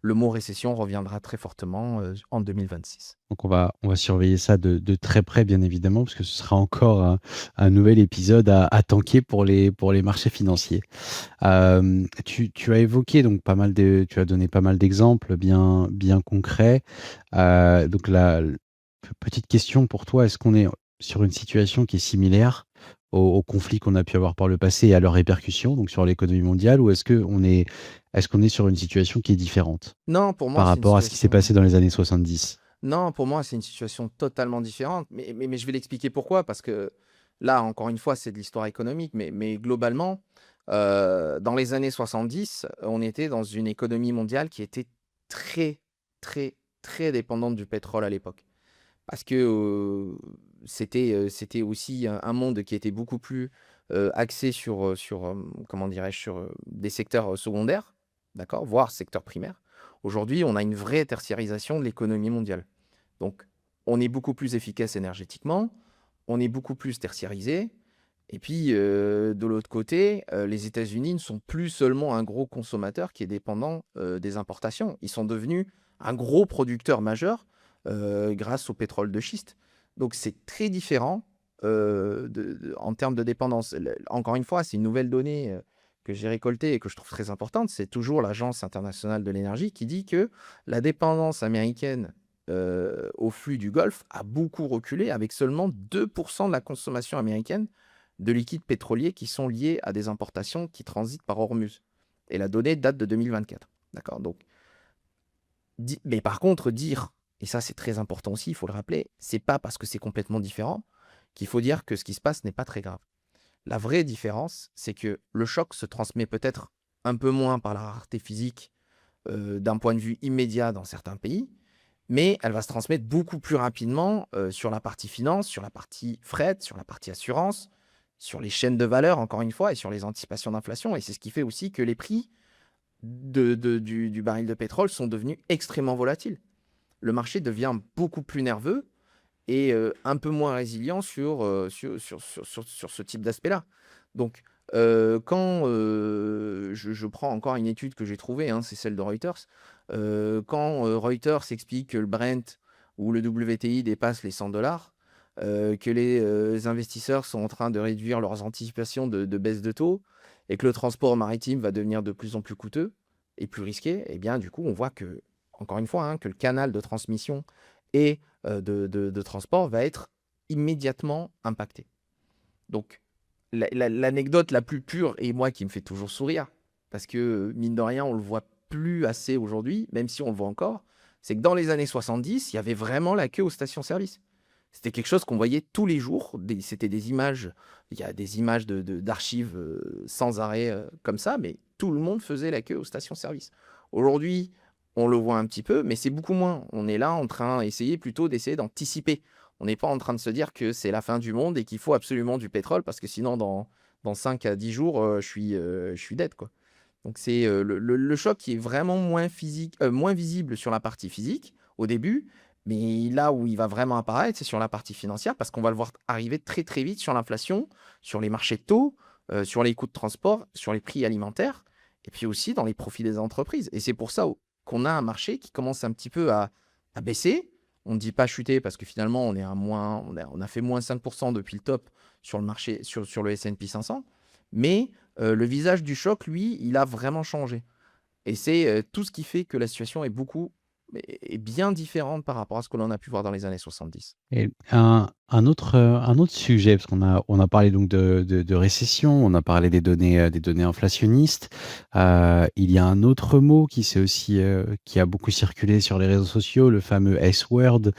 le mot récession reviendra très fortement en 2026. Donc on va surveiller ça de très près, bien évidemment, parce que ce sera encore un nouvel épisode à tanker pour les marchés financiers. Tu as évoqué donc tu as donné pas mal d'exemples bien concrets. Donc la petite question pour toi, est-ce qu'on est sur une situation qui est similaire au conflit qu'on a pu avoir par le passé et à leurs répercussions, donc sur l'économie mondiale, ou est-ce qu'on est sur une situation qui est différente Non, pour moi, par c'est une rapport à ce qui s'est situation. passé dans les années 70? Non, pour moi, c'est une situation totalement différente. Mais je vais l'expliquer pourquoi. Parce que là, encore une fois, c'est de l'histoire économique. Mais globalement, dans les années 70, on était dans une économie mondiale qui était très, très, très dépendante du pétrole à l'époque. Parce que c'était aussi un monde qui était beaucoup plus axé comment dirais-je, sur des secteurs secondaires, d'accord, voire secteur primaire. Aujourd'hui, on a une vraie tertiarisation de l'économie mondiale. Donc, on est beaucoup plus efficace énergétiquement, on est beaucoup plus tertiarisé. Et puis, de l'autre côté, les États-Unis ne sont plus seulement un gros consommateur qui est dépendant des importations. Ils sont devenus un gros producteur majeur grâce au pétrole de schiste. Donc, c'est très différent en termes de dépendance. Encore une fois, c'est une nouvelle donnée que j'ai récoltée et que je trouve très importante. C'est toujours l'Agence internationale de l'énergie qui dit que la dépendance américaine au flux du Golfe a beaucoup reculé, avec seulement 2% de la consommation américaine de liquides pétroliers qui sont liés à des importations qui transitent par Hormuz. Et la donnée date de 2024. D'accord? Donc, mais par contre, dire, et ça c'est très important aussi, il faut le rappeler, c'est pas parce que c'est complètement différent qu'il faut dire que ce qui se passe n'est pas très grave. La vraie différence, c'est que le choc se transmet peut-être un peu moins par la rareté physique d'un point de vue immédiat dans certains pays, mais elle va se transmettre beaucoup plus rapidement sur la partie finance, sur la partie fret, sur la partie assurance, sur les chaînes de valeur, encore une fois, et sur les anticipations d'inflation. Et c'est ce qui fait aussi que les prix du baril de pétrole sont devenus extrêmement volatiles. Le marché devient beaucoup plus nerveux et un peu moins résilient sur ce type d'aspect-là. Donc, quand je prends encore une étude que j'ai trouvée, hein, c'est celle de Reuters, quand Reuters explique que le Brent ou le WTI dépasse les 100 $, que les investisseurs sont en train de réduire leurs anticipations de baisse de taux et que le transport maritime va devenir de plus en plus coûteux et plus risqué, et bien du coup, on voit que, encore une fois, hein, que le canal de transmission et de transport va être immédiatement impacté. Donc, l'anecdote la plus pure, et moi qui me fait toujours sourire, parce que mine de rien, on le voit plus assez aujourd'hui, même si on le voit encore, c'est que dans les années 70, il y avait vraiment la queue aux stations-service. C'était quelque chose qu'on voyait tous les jours. C'était des images, il y a des images d'archives sans arrêt comme ça, mais tout le monde faisait la queue aux stations-service. Aujourd'hui, on le voit un petit peu, mais c'est beaucoup moins. On est là en train d'essayer d'anticiper. On n'est pas en train de se dire que c'est la fin du monde et qu'il faut absolument du pétrole, parce que sinon, dans 5 à 10 jours, je suis dead, quoi. Donc c'est le choc qui est vraiment moins physique, moins visible sur la partie physique au début, mais là où il va vraiment apparaître, c'est sur la partie financière, parce qu'on va le voir arriver très très vite sur l'inflation, sur les marchés de taux, sur les coûts de transport, sur les prix alimentaires, et puis aussi dans les profits des entreprises. Et c'est pour ça qu'on a un marché qui commence un petit peu à baisser. On ne dit pas chuter, parce que finalement on est à moins, on a fait moins 5% depuis le top sur le marché, sur le S&P 500, mais le visage du choc, lui, il a vraiment changé. Et c'est tout ce qui fait que la situation est bien différente par rapport à ce que l'on a pu voir dans les années 70. Et un autre sujet, parce on a parlé donc de récession, on a parlé des données inflationnistes. Il y a un autre mot qui s'est aussi, qui a beaucoup circulé sur les réseaux sociaux, le fameux S-word,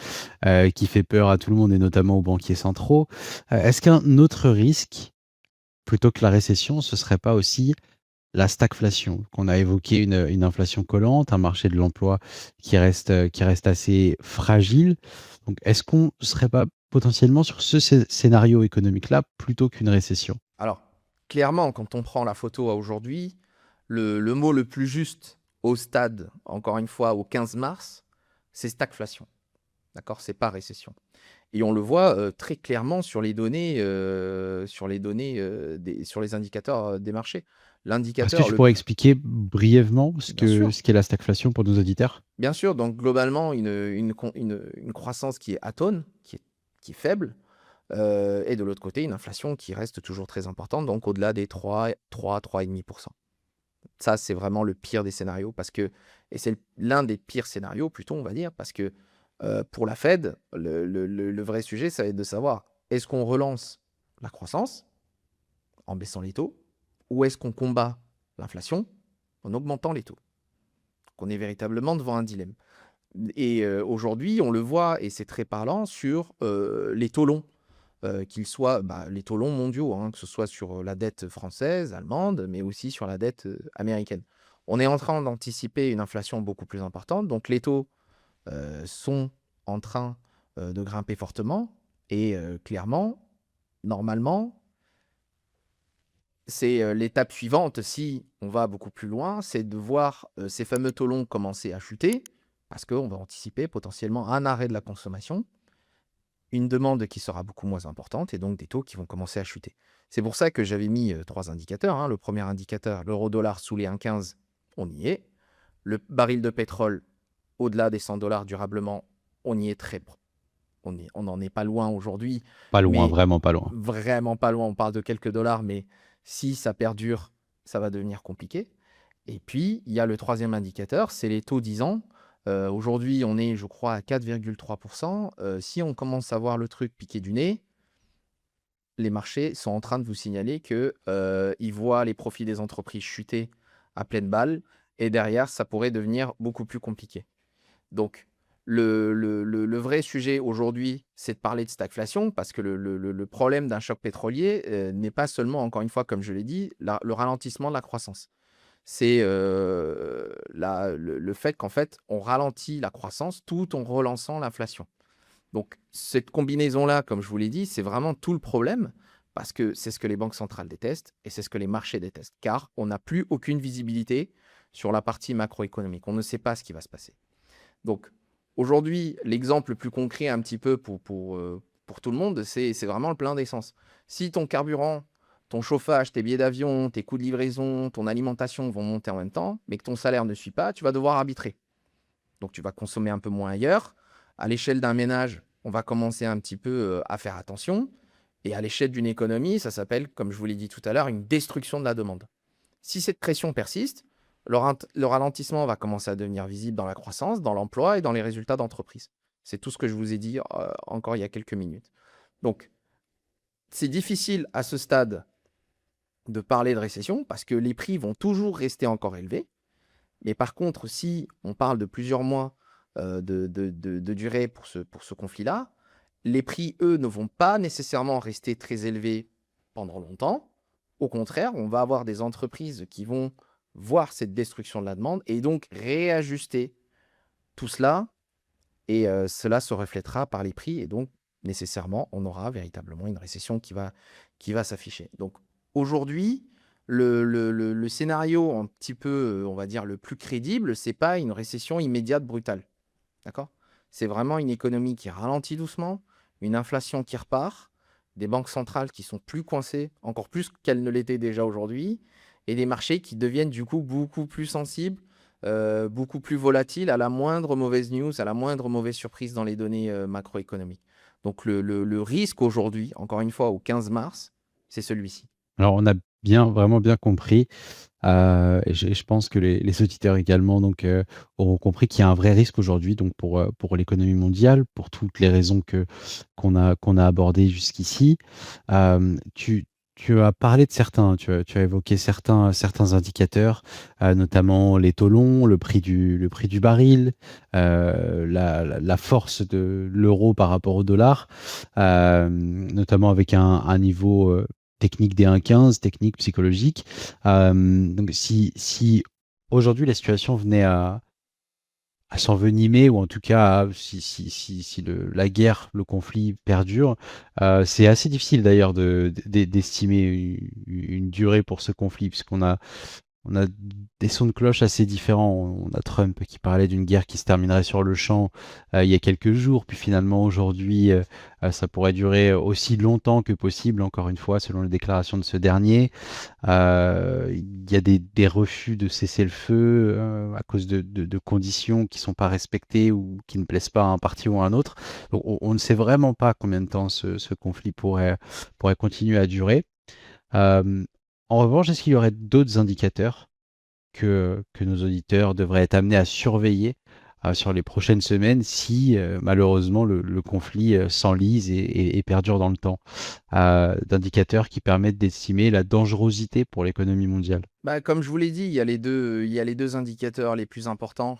qui fait peur à tout le monde et notamment aux banquiers centraux. Est-ce qu'un autre risque, plutôt que la récession, ce serait pas aussi la stagflation? Qu'on a évoqué une inflation collante, un marché de l'emploi qui reste assez fragile. Donc est-ce qu'on ne serait pas potentiellement sur ce scénario économique-là plutôt qu'une récession? Alors, clairement, quand on prend la photo à aujourd'hui, le mot le plus juste au stade, encore une fois, au 15 mars, c'est stagflation. D'accord? C'est pas récession. Et on le voit très clairement sur les données, sur les indicateurs des marchés. Est-ce que L'indicateur tu le pourrais expliquer brièvement Bien sûr. ce qu'est la stagflation pour nos auditeurs? Bien sûr, donc globalement, une croissance qui est atone, qui est faible, et de l'autre côté, une inflation qui reste toujours très importante, donc au-delà des 3,5%. Ça, c'est vraiment le pire des scénarios, et c'est l'un des pires scénarios, plutôt, on va dire, parce que pour la Fed, le vrai sujet, ça va être de savoir, est-ce qu'on relance la croissance en baissant les taux, ou est-ce qu'on combat l'inflation en augmentant les taux? Qu'on est véritablement devant un dilemme. Et aujourd'hui, on le voit, et c'est très parlant, sur les taux longs, qu'ils soient les taux longs mondiaux, hein, que ce soit sur la dette française, allemande, mais aussi sur la dette américaine. On est en train d'anticiper une inflation beaucoup plus importante, donc les taux sont en train de grimper fortement, et clairement, normalement, c'est l'étape suivante, si on va beaucoup plus loin, c'est de voir ces fameux taux longs commencer à chuter, parce qu'on va anticiper potentiellement un arrêt de la consommation, une demande qui sera beaucoup moins importante, et donc des taux qui vont commencer à chuter. C'est pour ça que j'avais mis 3 indicateurs, hein. Le premier indicateur, l'euro-dollar sous les 1,15, on y est. Le baril de pétrole au-delà des 100 $ durablement, on y est on n'en est pas loin aujourd'hui, Pas loin, mais vraiment pas loin. vraiment pas loin. On parle de quelques dollars, mais si ça perdure, ça va devenir compliqué. Et puis, il y a le troisième indicateur, c'est les taux 10 ans. Aujourd'hui, on est, je crois, à 4,3%. Si on commence à voir le truc piquer du nez, les marchés sont en train de vous signaler qu'ils voient les profits des entreprises chuter à pleine balle. Et derrière, ça pourrait devenir beaucoup plus compliqué. Donc, le vrai sujet aujourd'hui, c'est de parler de stagflation, parce que le problème d'un choc pétrolier n'est pas seulement, encore une fois, comme je l'ai dit, le ralentissement de la croissance. C'est le fait qu'en fait, on ralentit la croissance tout en relançant l'inflation. Donc, cette combinaison-là, comme je vous l'ai dit, c'est vraiment tout le problème, parce que c'est ce que les banques centrales détestent et c'est ce que les marchés détestent, car on n'a plus aucune visibilité sur la partie macroéconomique. On ne sait pas ce qui va se passer. Donc, aujourd'hui, l'exemple le plus concret un petit peu pour tout le monde, c'est vraiment le plein d'essence. Si ton carburant, ton chauffage, tes billets d'avion, tes coûts de livraison, ton alimentation vont monter en même temps, mais que ton salaire ne suit pas, tu vas devoir arbitrer. Donc, tu vas consommer un peu moins ailleurs. À l'échelle d'un ménage, on va commencer un petit peu à faire attention. Et à l'échelle d'une économie, ça s'appelle, comme je vous l'ai dit tout à l'heure, une destruction de la demande. Si cette pression persiste, le ralentissement va commencer à devenir visible dans la croissance, dans l'emploi et dans les résultats d'entreprise. C'est tout ce que je vous ai dit encore il y a quelques minutes. Donc, c'est difficile à ce stade de parler de récession parce que les prix vont toujours rester encore élevés. Mais par contre, si on parle de plusieurs mois de durée pour ce conflit-là, les prix, eux, ne vont pas nécessairement rester très élevés pendant longtemps. Au contraire, on va avoir des entreprises qui vont voir cette destruction de la demande et donc réajuster tout cela. Et cela se reflètera par les prix. Et donc, nécessairement, on aura véritablement une récession qui va s'afficher. Donc, aujourd'hui, le scénario un petit peu, on va dire, le plus crédible, c'est pas une récession immédiate brutale. D'accord? C'est vraiment une économie qui ralentit doucement, une inflation qui repart, des banques centrales qui sont plus coincées, encore plus qu'elles ne l'étaient déjà aujourd'hui, et des marchés qui deviennent du coup beaucoup plus sensibles, beaucoup plus volatiles à la moindre mauvaise news, à la moindre mauvaise surprise dans les données macroéconomiques. Donc le risque aujourd'hui, encore une fois au 15 mars, c'est celui-ci. Alors, on a vraiment bien compris, et je pense que les auditeurs également auront compris qu'il y a un vrai risque aujourd'hui donc pour l'économie mondiale, pour toutes les raisons qu'on a abordées jusqu'ici. Tu as parlé de certains, tu as évoqué certains indicateurs, notamment les taux longs, le prix du baril, la force de l'euro par rapport au dollar, notamment avec un niveau technique des 1,15, technique psychologique. Donc si aujourd'hui la situation venait à s'envenimer, ou en tout cas si la guerre, le conflit perdure, c'est assez difficile d'ailleurs d'estimer une durée pour ce conflit, puisqu'on a des sons de cloche assez différents. On a Trump qui parlait d'une guerre qui se terminerait sur le champ il y a quelques jours, puis finalement aujourd'hui ça pourrait durer aussi longtemps que possible, encore une fois, selon les déclarations de ce dernier. Il y a des refus de cesser le feu à cause de conditions qui ne sont pas respectées ou qui ne plaisent pas à un parti ou à un autre. Donc, on ne sait vraiment pas combien de temps ce conflit pourrait continuer à durer. En revanche, est-ce qu'il y aurait d'autres indicateurs que nos auditeurs devraient être amenés à surveiller sur les prochaines semaines si malheureusement le conflit s'enlise et perdure dans le temps, d'indicateurs qui permettent d'estimer la dangerosité pour l'économie mondiale? Bah, comme je vous l'ai dit, il y a les deux indicateurs les plus importants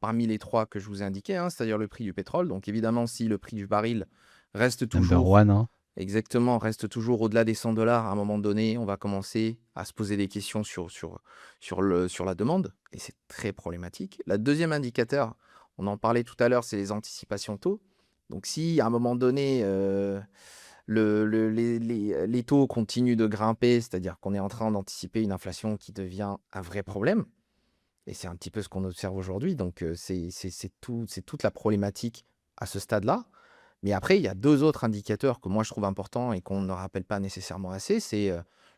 parmi les trois que je vous ai indiqués, hein, c'est-à-dire le prix du pétrole. Donc évidemment, si le prix du baril reste Number toujours one, hein. Exactement, reste toujours au-delà des 100 dollars. À un moment donné, on va commencer à se poser des questions sur la demande, et c'est très problématique. Le deuxième indicateur, on en parlait tout à l'heure, c'est les anticipations taux. Donc si à un moment donné, les taux continuent de grimper, c'est-à-dire qu'on est en train d'anticiper une inflation qui devient un vrai problème, et c'est un petit peu ce qu'on observe aujourd'hui, donc c'est toute la problématique à ce stade-là. Mais après, il y a deux autres indicateurs que moi je trouve importants et qu'on ne rappelle pas nécessairement assez.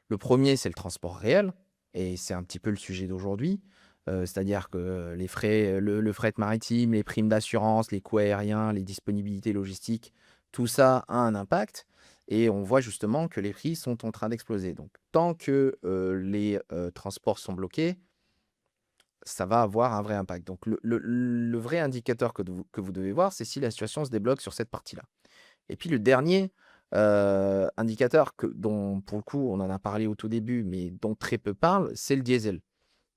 Le premier, c'est le transport réel, et c'est un petit peu le sujet d'aujourd'hui. C'est-à-dire que les frais, le fret maritime, les primes d'assurance, les coûts aériens, les disponibilités logistiques, tout ça a un impact et on voit justement que les prix sont en train d'exploser. Donc tant que, les, transports sont bloqués, ça va avoir un vrai impact. Donc le vrai indicateur que vous devez voir, c'est si la situation se débloque sur cette partie-là. Et puis le dernier, indicateur dont pour le coup on en a parlé au tout début, mais dont très peu parlent, c'est le diesel.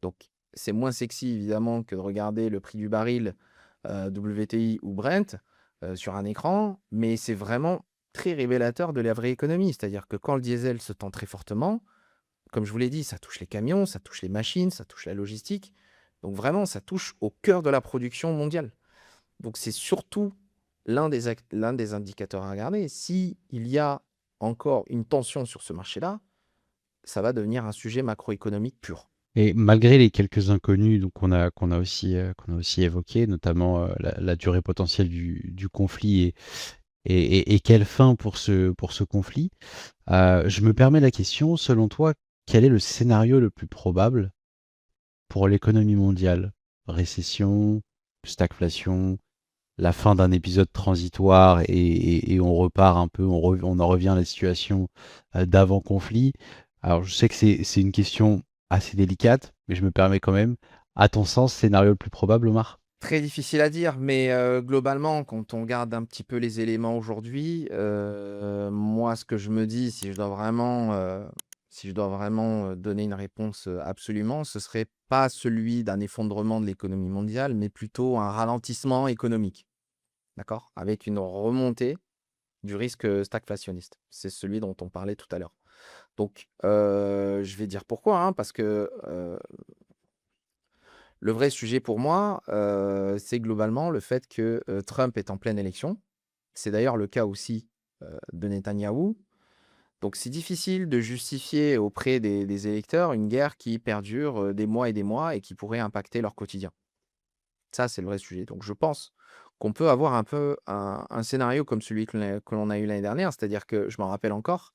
Donc c'est moins sexy évidemment que de regarder le prix du baril, WTI ou Brent, sur un écran, mais c'est vraiment très révélateur de la vraie économie. C'est-à-dire que quand le diesel se tend très fortement, comme je vous l'ai dit, ça touche les camions, ça touche les machines, ça touche la logistique. Donc vraiment, ça touche au cœur de la production mondiale. Donc c'est surtout l'un des indicateurs à regarder. S'il y a encore une tension sur ce marché-là, ça va devenir un sujet macroéconomique pur. Et malgré les quelques inconnus donc qu'on a aussi évoqués, notamment la durée potentielle du conflit et quelle fin pour ce conflit, je me permets la question, selon toi, quel est le scénario le plus probable pour l'économie mondiale? Récession, stagflation, la fin d'un épisode transitoire et on repart un peu, on en revient à la situation d'avant-conflit. Alors je sais que c'est une question assez délicate, mais je me permets quand même. À ton sens, scénario le plus probable, Omar? Très difficile à dire, mais globalement, quand on regarde un petit peu les éléments aujourd'hui, moi, ce que je me dis, si je dois vraiment, donner une réponse, absolument, ce serait pas celui d'un effondrement de l'économie mondiale, mais plutôt un ralentissement économique, d'accord? Avec une remontée du risque, stagflationniste. C'est celui dont on parlait tout à l'heure. Donc je vais dire pourquoi, hein, parce que, le vrai sujet pour moi, c'est globalement le fait que, Trump est en pleine élection. C'est d'ailleurs le cas aussi, de Netanyahou. Donc c'est difficile de justifier auprès des électeurs une guerre qui perdure, des mois et des mois et qui pourrait impacter leur quotidien. Ça, c'est le vrai sujet. Donc je pense qu'on peut avoir un peu un scénario comme celui que l'on a eu l'année dernière. C'est-à-dire que je m'en rappelle encore,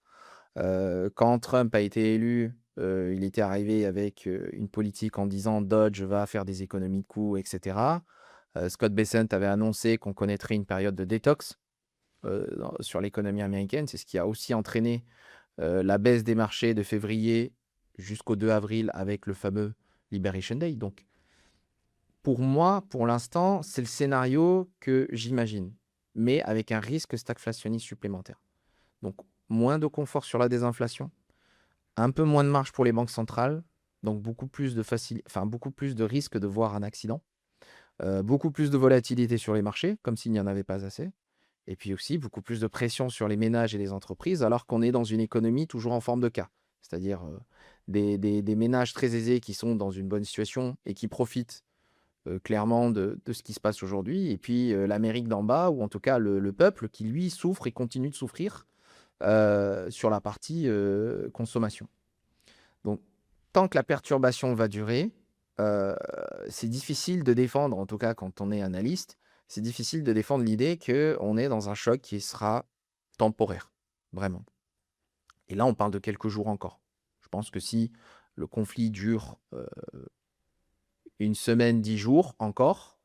quand Trump a été élu, il était arrivé avec, une politique en disant: «Dodge va faire des économies de coûts» et cetera. Scott Bessent avait annoncé qu'on connaîtrait une période de détox, sur l'économie américaine. C'est ce qui a aussi entraîné, la baisse des marchés de février jusqu'au 2 avril avec le fameux Liberation Day. Donc pour moi, pour l'instant, c'est le scénario que j'imagine, mais avec un risque stagflationniste supplémentaire. Donc moins de confort sur la désinflation, un peu moins de marge pour les banques centrales, donc beaucoup plus de risque de voir un accident, beaucoup plus de volatilité sur les marchés, comme s'il n'y en avait pas assez, et puis aussi beaucoup plus de pression sur les ménages et les entreprises, alors qu'on est dans une économie toujours en forme de K. C'est-à-dire des ménages très aisés qui sont dans une bonne situation et qui profitent clairement de ce qui se passe aujourd'hui, et puis l'Amérique d'en bas, ou en tout cas le peuple qui, lui, souffre et continue de souffrir sur la partie consommation. Donc, tant que la perturbation va durer, heu, c'est difficile de défendre, en tout cas quand on est analyste, c'est difficile de défendre l'idée qu'on est dans un choc qui sera temporaire, vraiment. Et là, on parle de quelques jours encore. Je pense que si le conflit dure, 1 semaine, 10 jours encore,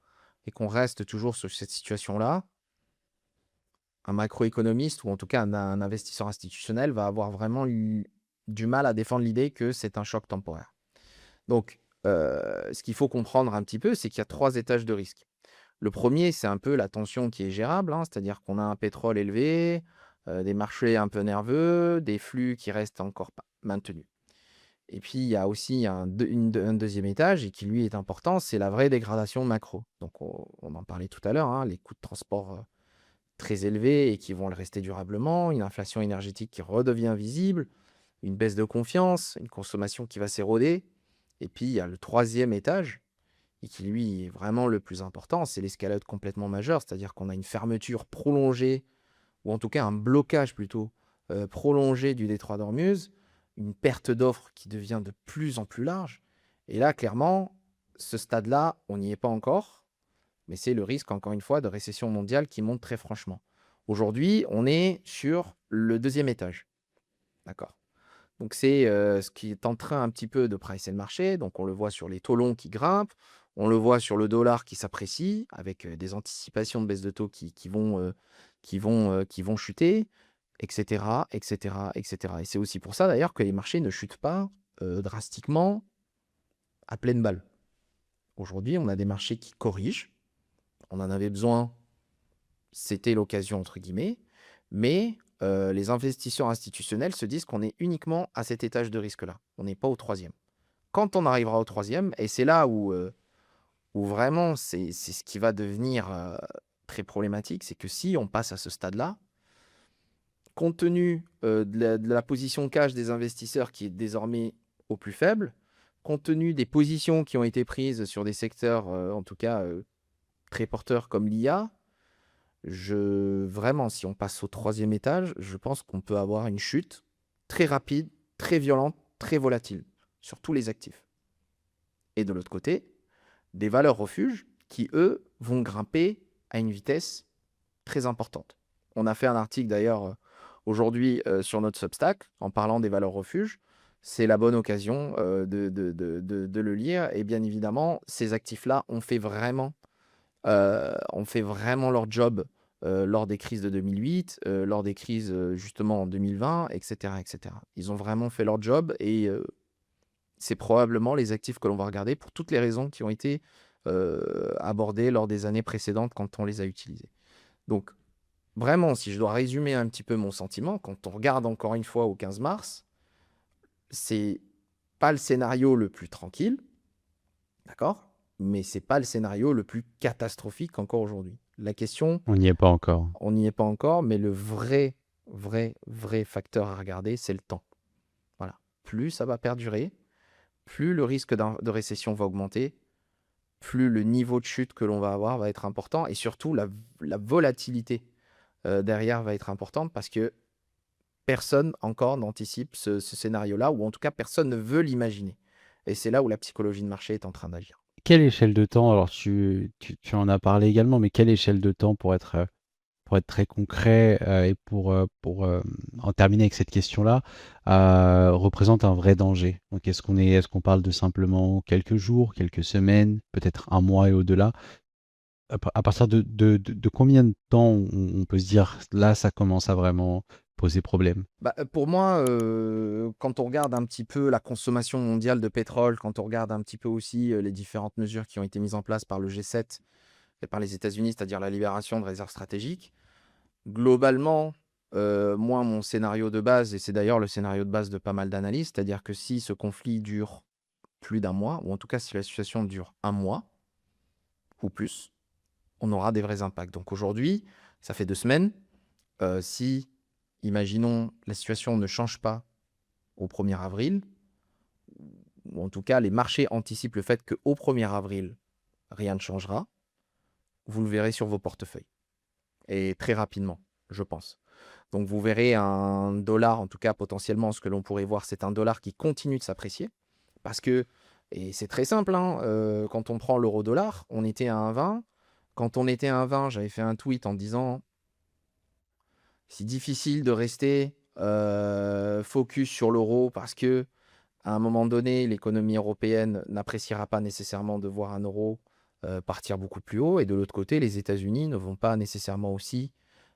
et qu'on reste toujours sur cette situation-là, un macroéconomiste ou en tout cas un investisseur institutionnel va avoir vraiment du mal à défendre l'idée que c'est un choc temporaire. Donc, ce qu'il faut comprendre un petit peu, c'est qu'il y a 3 étages de risque. Le premier, c'est un peu la tension qui est gérable, hein, c'est-à-dire qu'on a un pétrole élevé, des marchés un peu nerveux, des flux qui restent encore pas maintenus. Et puis, il y a aussi un deuxième étage et qui, lui, est important, c'est la vraie dégradation macro. Donc on en parlait tout à l'heure, hein, les coûts de transport, très élevés et qui vont le rester durablement, une inflation énergétique qui redevient visible, une baisse de confiance, une consommation qui va s'éroder. Et puis, il y a le troisième étage, et qui lui est vraiment le plus important, c'est l'escalade complètement majeure, c'est-à-dire qu'on a une fermeture prolongée, ou en tout cas un blocage plutôt prolongé du détroit d'Ormuz, une perte d'offres qui devient de plus en plus large. Et là, clairement, ce stade-là, on n'y est pas encore, mais c'est le risque, encore une fois, de récession mondiale qui monte très franchement. Aujourd'hui, on est sur le deuxième étage. D'accord. Donc c'est ce qui est en train un petit peu de pricer le marché. Donc on le voit sur les taux longs qui grimpent, on le voit sur le dollar qui s'apprécie avec des anticipations de baisse de taux qui vont chuter, etc., etc., etc. Et c'est aussi pour ça d'ailleurs que les marchés ne chutent pas drastiquement à pleine balle. Aujourd'hui, on a des marchés qui corrigent. On en avait besoin, c'était l'occasion entre guillemets, mais les investisseurs institutionnels se disent qu'on est uniquement à cet étage de risque-là. On n'est pas au troisième. Quand on arrivera au troisième, et c'est là où vraiment c'est ce qui va devenir très problématique, c'est que si on passe à ce stade-là, compte tenu de la position cash des investisseurs qui est désormais au plus faible, compte tenu des positions qui ont été prises sur des secteurs, en tout cas très porteurs comme l'IA, vraiment, si on passe au troisième étage, je pense qu'on peut avoir une chute très rapide, très violente, très volatile sur tous les actifs. Et de l'autre côté, des valeurs refuges qui, eux, vont grimper à une vitesse très importante. On a fait un article d'ailleurs aujourd'hui sur notre Substack en parlant des valeurs refuges. C'est la bonne occasion de le lire. Et bien évidemment, ces actifs-là ont fait vraiment leur job lors des crises de 2008, lors des crises justement en 2020, etc., etc. Ils ont vraiment fait leur job et c'est probablement les actifs que l'on va regarder pour toutes les raisons qui ont été abordées lors des années précédentes quand on les a utilisés. Donc, vraiment, si je dois résumer un petit peu mon sentiment, quand on regarde encore une fois au 15 mars, c'est pas le scénario le plus tranquille, d'accord? Mais c'est pas le scénario le plus catastrophique encore aujourd'hui. La question, On n'y est pas encore. on n'y est pas encore, mais le vrai facteur à regarder, c'est le temps. Voilà. Plus ça va perdurer, plus le risque de récession va augmenter, plus le niveau de chute que l'on va avoir va être important et surtout la volatilité derrière va être importante parce que personne encore n'anticipe ce scénario-là ou en tout cas personne ne veut l'imaginer. Et c'est là où la psychologie de marché est en train d'agir. Quelle échelle de temps, alors tu en as parlé également, mais quelle échelle de temps pour être très concret et pour en terminer avec cette question-là, représente un vrai danger? Donc est-ce qu'on parle de simplement quelques jours, quelques semaines, peut-être un mois et au-delà? À partir de combien de temps on peut se dire là ça commence à vraiment poser problème? Bah, pour moi, quand on regarde un petit peu la consommation mondiale de pétrole, quand on regarde un petit peu aussi les différentes mesures qui ont été mises en place par le G7 et par les États-Unis, c'est-à-dire la libération de réserves stratégiques, globalement, moi, mon scénario de base, et c'est d'ailleurs le scénario de base de pas mal d'analystes, c'est-à-dire que si ce conflit dure plus d'un mois, ou en tout cas si la situation dure un mois ou plus, on aura des vrais impacts. Donc aujourd'hui, ça fait 2 semaines. Si, imaginons, la situation ne change pas au 1er avril, ou en tout cas les marchés anticipent le fait qu'au 1er avril, rien ne changera, vous le verrez sur vos portefeuilles. Et très rapidement, je pense. Donc vous verrez un dollar, en tout cas potentiellement, ce que l'on pourrait voir, c'est un dollar qui continue de s'apprécier. Parce que, et c'est très simple, hein, quand on prend l'euro-dollar, on était à 1,20. Quand on était à 1,20, j'avais fait un tweet en disant c'est difficile de rester focus sur l'euro parce que à un moment donné, l'économie européenne n'appréciera pas nécessairement de voir un euro partir beaucoup plus haut. Et de l'autre côté, les États-Unis ne vont pas nécessairement aussi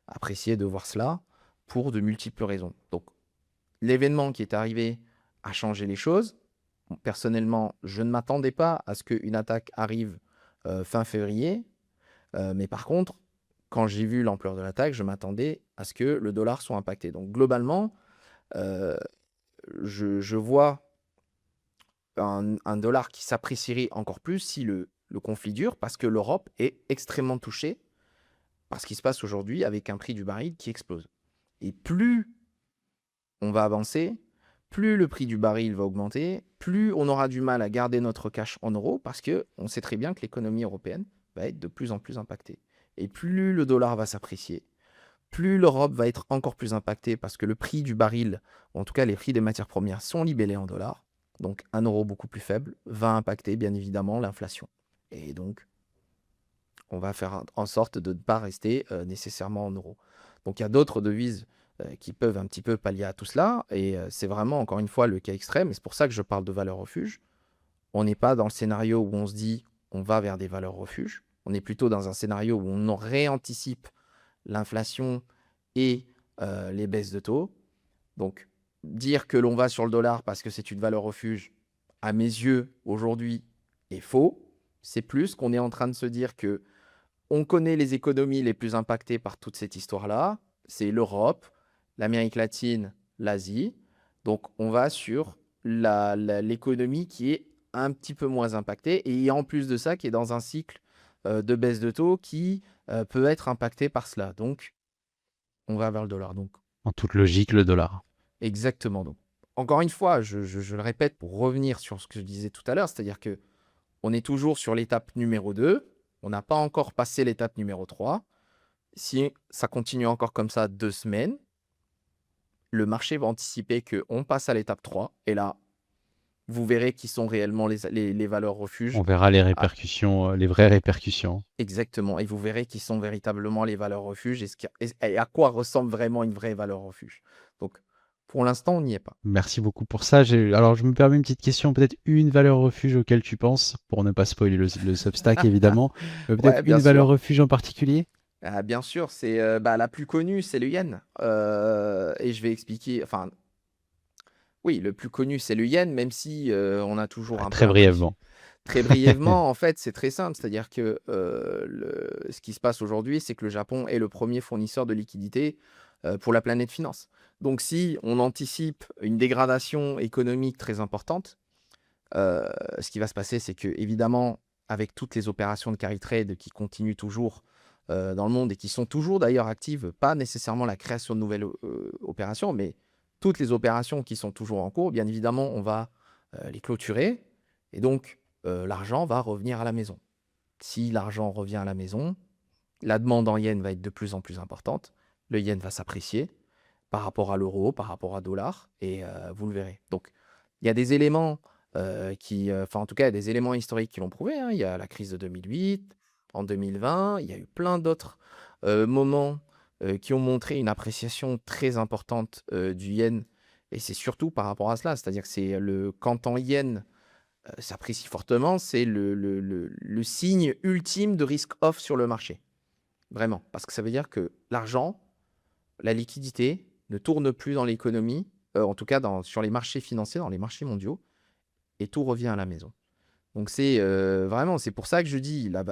apprécier de voir cela pour de multiples raisons. Donc, l'événement qui est arrivé a changé les choses. Bon, personnellement, je ne m'attendais pas à ce qu'une attaque arrive fin février. Mais par contre, quand j'ai vu l'ampleur de l'attaque, je m'attendais à ce que le dollar soit impacté. Donc, globalement, euh, je vois un dollar qui s'apprécierait encore plus si le conflit dure, parce que l'Europe est extrêmement touchée par ce qui se passe aujourd'hui avec un prix du baril qui explose. Et plus on va avancer, plus le prix du baril va augmenter, plus on aura du mal à garder notre cash en euros, parce qu'on sait très bien que l'économie européenne va être de plus en plus impactée. Et plus le dollar va s'apprécier, plus l'Europe va être encore plus impactée, parce que le prix du baril, ou en tout cas les prix des matières premières, sont libellés en dollars. Donc un euro beaucoup plus faible va impacter bien évidemment l'inflation. Et donc, on va faire en sorte de ne pas rester nécessairement en euros. Donc il y a d'autres devises qui peuvent un petit peu pallier à tout cela. Et c'est vraiment, encore une fois, le cas extrême. Et c'est pour ça que je parle de valeurs refuge. On n'est pas dans le scénario où on se dit on va vers des valeurs refuges. On est plutôt dans un scénario où on réanticipe l'inflation et les baisses de taux. Donc, dire que l'on va sur le dollar parce que c'est une valeur refuge, à mes yeux, aujourd'hui, est faux. C'est plus qu'on est en train de se dire que on connaît les économies les plus impactées par toute cette histoire-là. C'est l'Europe, l'Amérique latine, l'Asie. Donc, on va sur l'économie qui est un petit peu moins impactée et en plus de ça, qui est dans un cycle de baisse de taux qui peut être impacté par cela. Donc, on va vers le dollar. Donc, En toute logique, le dollar. exactement. Donc, encore une fois, je le répète pour revenir sur ce que je disais tout à l'heure, c'est-à-dire que on est toujours sur l'étape numéro 2. On n'a pas encore passé l'étape numéro 3. Si ça continue encore comme ça 2 semaines, le marché va anticiper qu'on passe à l'étape 3. Et là, vous verrez qui sont réellement les valeurs refuges. On verra les Ah, répercussions, les vraies répercussions. exactement. Et vous verrez qui sont véritablement les valeurs refuges et à quoi ressemble vraiment une vraie valeur refuge. Donc, pour l'instant, on n'y est pas. Merci beaucoup pour ça. Alors, je me permets une petite question. Peut-être une valeur refuge auquel tu penses, pour ne pas spoiler le Substack, évidemment. Peut-être Ouais, une bien valeur sûr. refuge en particulier? Ah, bien sûr, c'est la plus connue, c'est le yen. Et je vais expliquer. Enfin, oui, le plus connu, c'est le yen, même si on a toujours un peu Très l'impression. brièvement. Très brièvement, en fait, c'est très simple. C'est-à-dire que ce qui se passe aujourd'hui, c'est que le Japon est le premier fournisseur de liquidités pour la planète finance. Donc, si on anticipe une dégradation économique très importante, ce qui va se passer, c'est que, évidemment, avec toutes les opérations de carry trade qui continuent toujours dans le monde et qui sont toujours d'ailleurs actives, pas nécessairement la création de nouvelles opérations, mais toutes les opérations qui sont toujours en cours, bien évidemment, on va les clôturer et donc l'argent va revenir à la maison. Si l'argent revient à la maison, la demande en yens va être de plus en plus importante, le yen va s'apprécier par rapport à l'euro, par rapport à dollar, et vous le verrez. Donc, il y a des éléments enfin en tout cas, il y a des éléments historiques qui l'ont prouvé, hein. Il y a la crise de 2008, en 2020, il y a eu plein d'autres moments qui ont montré une appréciation très importante du yen. Et c'est surtout par rapport à cela, c'est-à-dire que quand en yen s'apprécie fortement, c'est le signe ultime de risk off sur le marché. Vraiment. Parce que ça veut dire que l'argent, la liquidité ne tourne plus dans l'économie, en tout cas sur les marchés financiers, dans les marchés mondiaux, et tout revient à la maison. Donc c'est vraiment, c'est pour ça que je dis, là,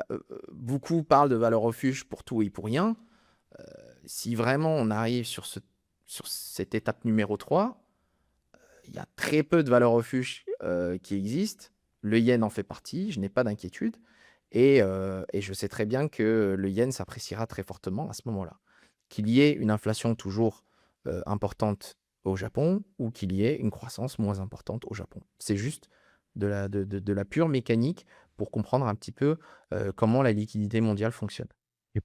beaucoup parlent de valeur refuge pour tout et pour rien. Si vraiment on arrive sur cette étape numéro 3, il y a très peu de valeurs refuge qui existent. Le yen en fait partie, je n'ai pas d'inquiétude. Et je sais très bien que le yen s'appréciera très fortement à ce moment-là. Qu'il y ait une inflation toujours importante au Japon ou qu'il y ait une croissance moins importante au Japon. C'est juste de la pure mécanique pour comprendre un petit peu comment la liquidité mondiale fonctionne. Et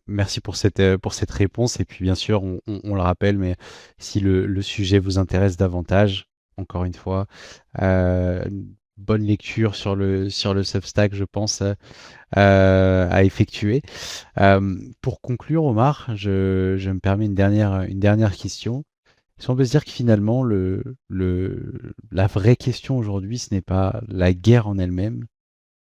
merci pour cette réponse. Et puis, bien sûr, on le rappelle, mais si le sujet vous intéresse davantage, encore une fois, une bonne lecture sur le Substack, je pense, à effectuer. Pour conclure, Omar, je me permets une dernière question. Est-ce qu'on peut se dire que finalement, la vraie question aujourd'hui, ce n'est pas la guerre en elle-même,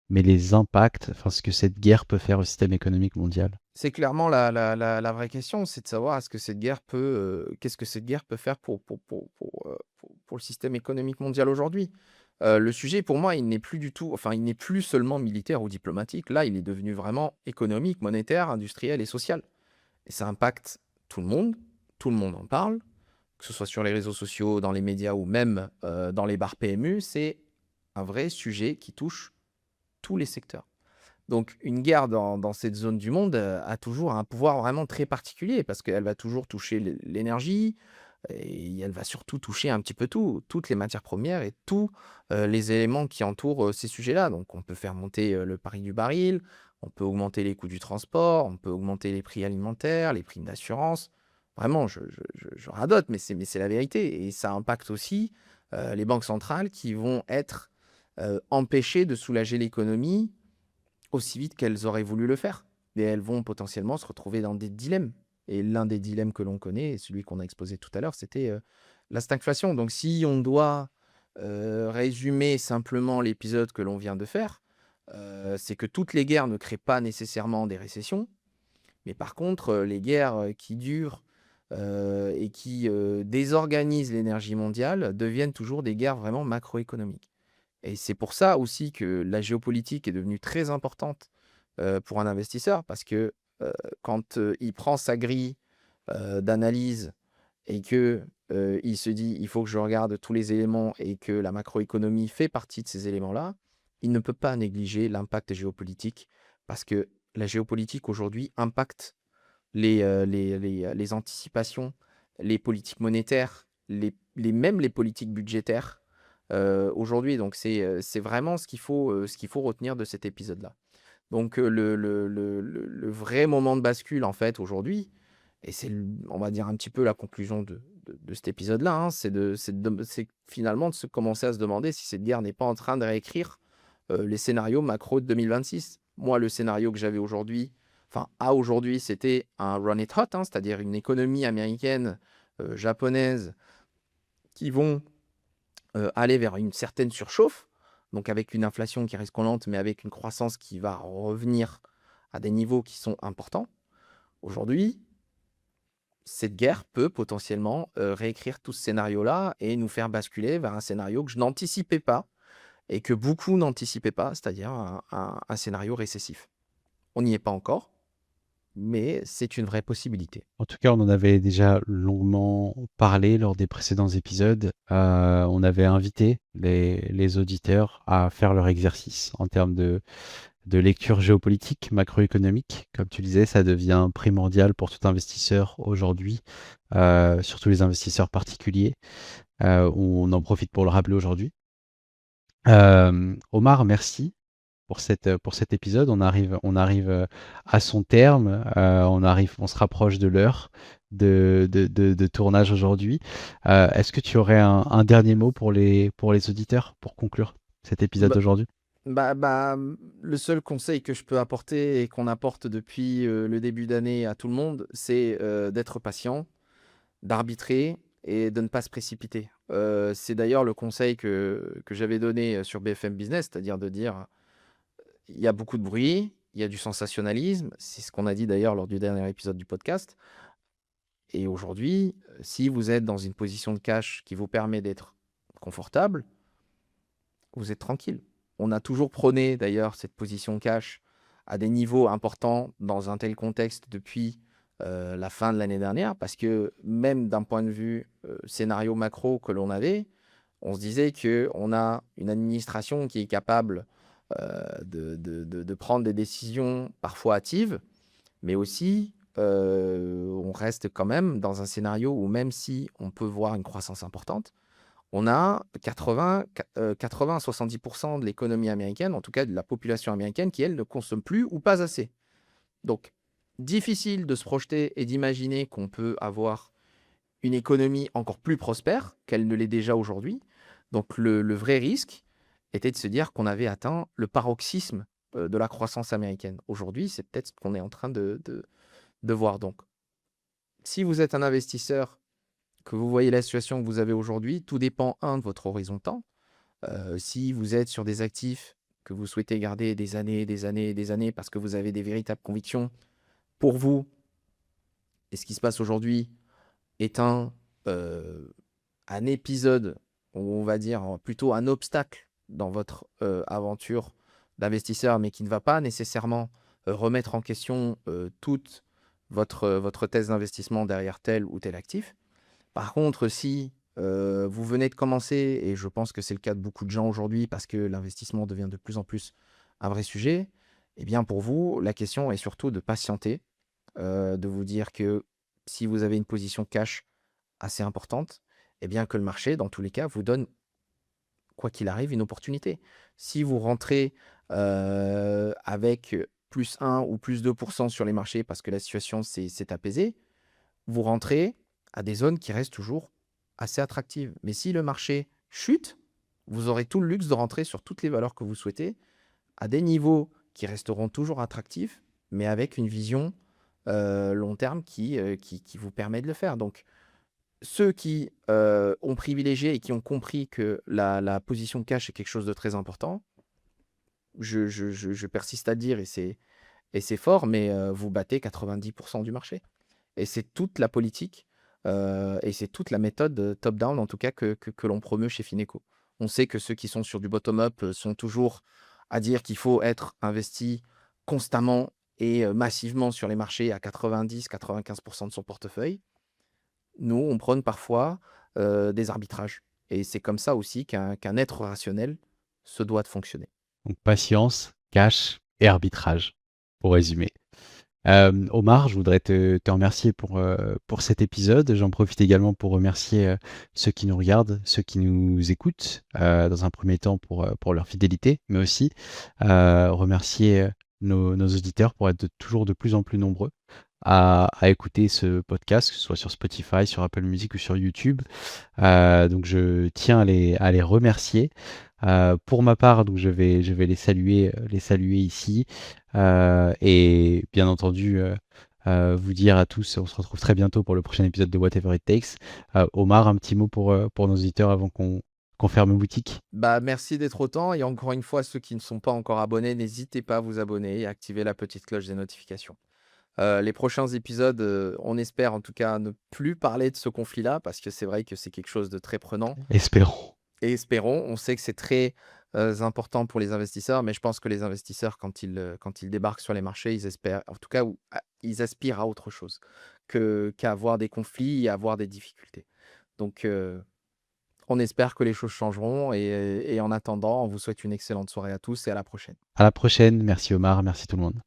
mais les impacts, enfin ce que cette guerre peut faire au système économique mondial? C'est clairement la vraie question, c'est de savoir qu'est-ce que cette guerre peut faire pour le système économique mondial aujourd'hui. Le sujet, pour moi, il n'est plus du tout, enfin, il n'est plus seulement militaire ou diplomatique. Là, il est devenu vraiment économique, monétaire, industriel et social. Et ça impacte tout le monde en parle, que ce soit sur les réseaux sociaux, dans les médias ou même dans les bars PMU. C'est un vrai sujet qui touche tous les secteurs. Donc une guerre dans cette zone du monde a toujours un pouvoir vraiment très particulier parce qu'elle va toujours toucher l'énergie et elle va surtout toucher un petit peu toutes les matières premières et tous les éléments qui entourent ces sujets-là. Donc on peut faire monter le prix du baril, on peut augmenter les coûts du transport, on peut augmenter les prix alimentaires, les primes d'assurance. Vraiment, je radote, mais c'est la vérité. Et ça impacte aussi les banques centrales qui vont être empêchées de soulager l'économie aussi vite qu'elles auraient voulu le faire. Et elles vont potentiellement se retrouver dans des dilemmes. Et l'un des dilemmes que l'on connaît, et celui qu'on a exposé tout à l'heure, c'était la stagflation. Donc si on doit résumer simplement l'épisode que l'on vient de faire, c'est que toutes les guerres ne créent pas nécessairement des récessions, mais par contre, les guerres qui durent et qui désorganisent l'énergie mondiale deviennent toujours des guerres vraiment macroéconomiques. Et c'est pour ça aussi que la géopolitique est devenue très importante pour un investisseur, parce que quand il prend sa grille d'analyse et que il se dit il faut que je regarde tous les éléments et que la macroéconomie fait partie de ces éléments-là, il ne peut pas négliger l'impact géopolitique, parce que la géopolitique aujourd'hui impacte les anticipations, les politiques monétaires, même les politiques budgétaires aujourd'hui. Donc c'est vraiment ce qu'il faut retenir de cet épisode-là. Donc le vrai moment de bascule en fait aujourd'hui, et c'est on va dire un petit peu la conclusion de cet épisode-là, hein, c'est finalement de se commencer à se demander si cette guerre n'est pas en train de réécrire les scénarios macro de 2026. Moi, le scénario que j'avais aujourd'hui, enfin à aujourd'hui, c'était un run it hot, hein, c'est-à-dire une économie américaine, japonaise, qui vont aller vers une certaine surchauffe, donc avec une inflation qui reste constante, mais avec une croissance qui va revenir à des niveaux qui sont importants. Aujourd'hui, cette guerre peut potentiellement réécrire tout ce scénario-là et nous faire basculer vers un scénario que je n'anticipais pas et que beaucoup n'anticipaient pas, c'est-à-dire un scénario récessif. On n'y est pas encore, mais c'est une vraie possibilité. En tout cas, on en avait déjà longuement parlé lors des précédents épisodes. On avait invité les auditeurs à faire leur exercice en termes de lecture géopolitique, macroéconomique. Comme tu disais, ça devient primordial pour tout investisseur aujourd'hui, surtout les investisseurs particuliers, où on en profite pour le rappeler aujourd'hui. Omar, merci pour cet épisode. On arrive à son terme. On se rapproche de l'heure de tournage aujourd'hui. Est-ce que tu aurais un dernier mot pour les auditeurs pour conclure cet épisode Bah, d'aujourd'hui? le seul conseil que je peux apporter et qu'on apporte depuis le début d'année à tout le monde, c'est d'être patient, d'arbitrer et de ne pas se précipiter. C'est d'ailleurs le conseil que j'avais donné sur BFM Business, c'est-à-dire de dire il y a beaucoup de bruit, il y a du sensationnalisme, c'est ce qu'on a dit d'ailleurs lors du dernier épisode du podcast. Et aujourd'hui, si vous êtes dans une position de cash qui vous permet d'être confortable, vous êtes tranquille. On a toujours prôné d'ailleurs cette position cash à des niveaux importants dans un tel contexte depuis la fin de l'année dernière, parce que même d'un point de vue scénario macro que l'on avait, on se disait qu'on a une administration qui est capable de prendre des décisions parfois hâtives, mais aussi on reste quand même dans un scénario où même si on peut voir une croissance importante, on a 80 à 70% de l'économie américaine, en tout cas de la population américaine, qui, elle, ne consomme plus ou pas assez. Donc, difficile de se projeter et d'imaginer qu'on peut avoir une économie encore plus prospère qu'elle ne l'est déjà aujourd'hui. Donc, le vrai risque était de se dire qu'on avait atteint le paroxysme de la croissance américaine. Aujourd'hui, c'est peut-être ce qu'on est en train de voir. Donc, si vous êtes un investisseur, que vous voyez la situation que vous avez aujourd'hui, tout dépend, de votre horizon de temps. Si vous êtes sur des actifs que vous souhaitez garder des années, des années, des années, parce que vous avez des véritables convictions pour vous, et ce qui se passe aujourd'hui est un épisode, ou on va dire plutôt un obstacle dans votre aventure d'investisseur, mais qui ne va pas nécessairement remettre en question toute votre thèse d'investissement derrière tel ou tel actif. Par contre, si vous venez de commencer, et je pense que c'est le cas de beaucoup de gens aujourd'hui parce que l'investissement devient de plus en plus un vrai sujet, eh bien pour vous, la question est surtout de patienter, de vous dire que si vous avez une position cash assez importante, eh bien que le marché, dans tous les cas, vous donne, quoi qu'il arrive, une opportunité. Si vous rentrez avec plus 1 ou plus 2% sur les marchés parce que la situation s'est apaisée, vous rentrez à des zones qui restent toujours assez attractives. Mais si le marché chute, vous aurez tout le luxe de rentrer sur toutes les valeurs que vous souhaitez, à des niveaux qui resteront toujours attractifs, mais avec une vision long terme qui vous permet de le faire. Donc, ceux qui ont privilégié et qui ont compris que la position cash est quelque chose de très important, je persiste à dire, et c'est fort, mais vous battez 90% du marché. Et c'est toute la politique et c'est toute la méthode top-down, en tout cas, que l'on promeut chez Fineco. On sait que ceux qui sont sur du bottom-up sont toujours à dire qu'il faut être investi constamment et massivement sur les marchés à 90-95% de son portefeuille. Nous, on prône parfois des arbitrages. Et c'est comme ça aussi qu'un être rationnel se doit de fonctionner. Donc patience, cash et arbitrage, pour résumer. Omar, je voudrais te remercier pour cet épisode. J'en profite également pour remercier ceux qui nous regardent, ceux qui nous écoutent, dans un premier temps pour leur fidélité, mais aussi remercier nos auditeurs pour être toujours de plus en plus nombreux à écouter ce podcast, que ce soit sur Spotify, sur Apple Music ou sur YouTube. Donc je tiens à les remercier. Pour ma part, donc je vais les saluer ici. Et bien entendu, vous dire à tous, on se retrouve très bientôt pour le prochain épisode de Whatever It Takes. Omar, un petit mot pour nos auditeurs avant qu'on ferme boutique. Bah, merci d'être autant. Et encore une fois, ceux qui ne sont pas encore abonnés, n'hésitez pas à vous abonner et à activer la petite cloche des notifications. Les prochains épisodes, on espère en tout cas ne plus parler de ce conflit-là, parce que c'est vrai que c'est quelque chose de très prenant. Espérons. Et espérons, on sait que c'est très important pour les investisseurs, mais je pense que les investisseurs, quand ils débarquent sur les marchés, ils espèrent, en tout cas, ils aspirent à autre chose qu'à avoir des conflits et à avoir des difficultés. Donc, on espère que les choses changeront, et en attendant, on vous souhaite une excellente soirée à tous et à la prochaine. À la prochaine. Merci Omar, merci tout le monde.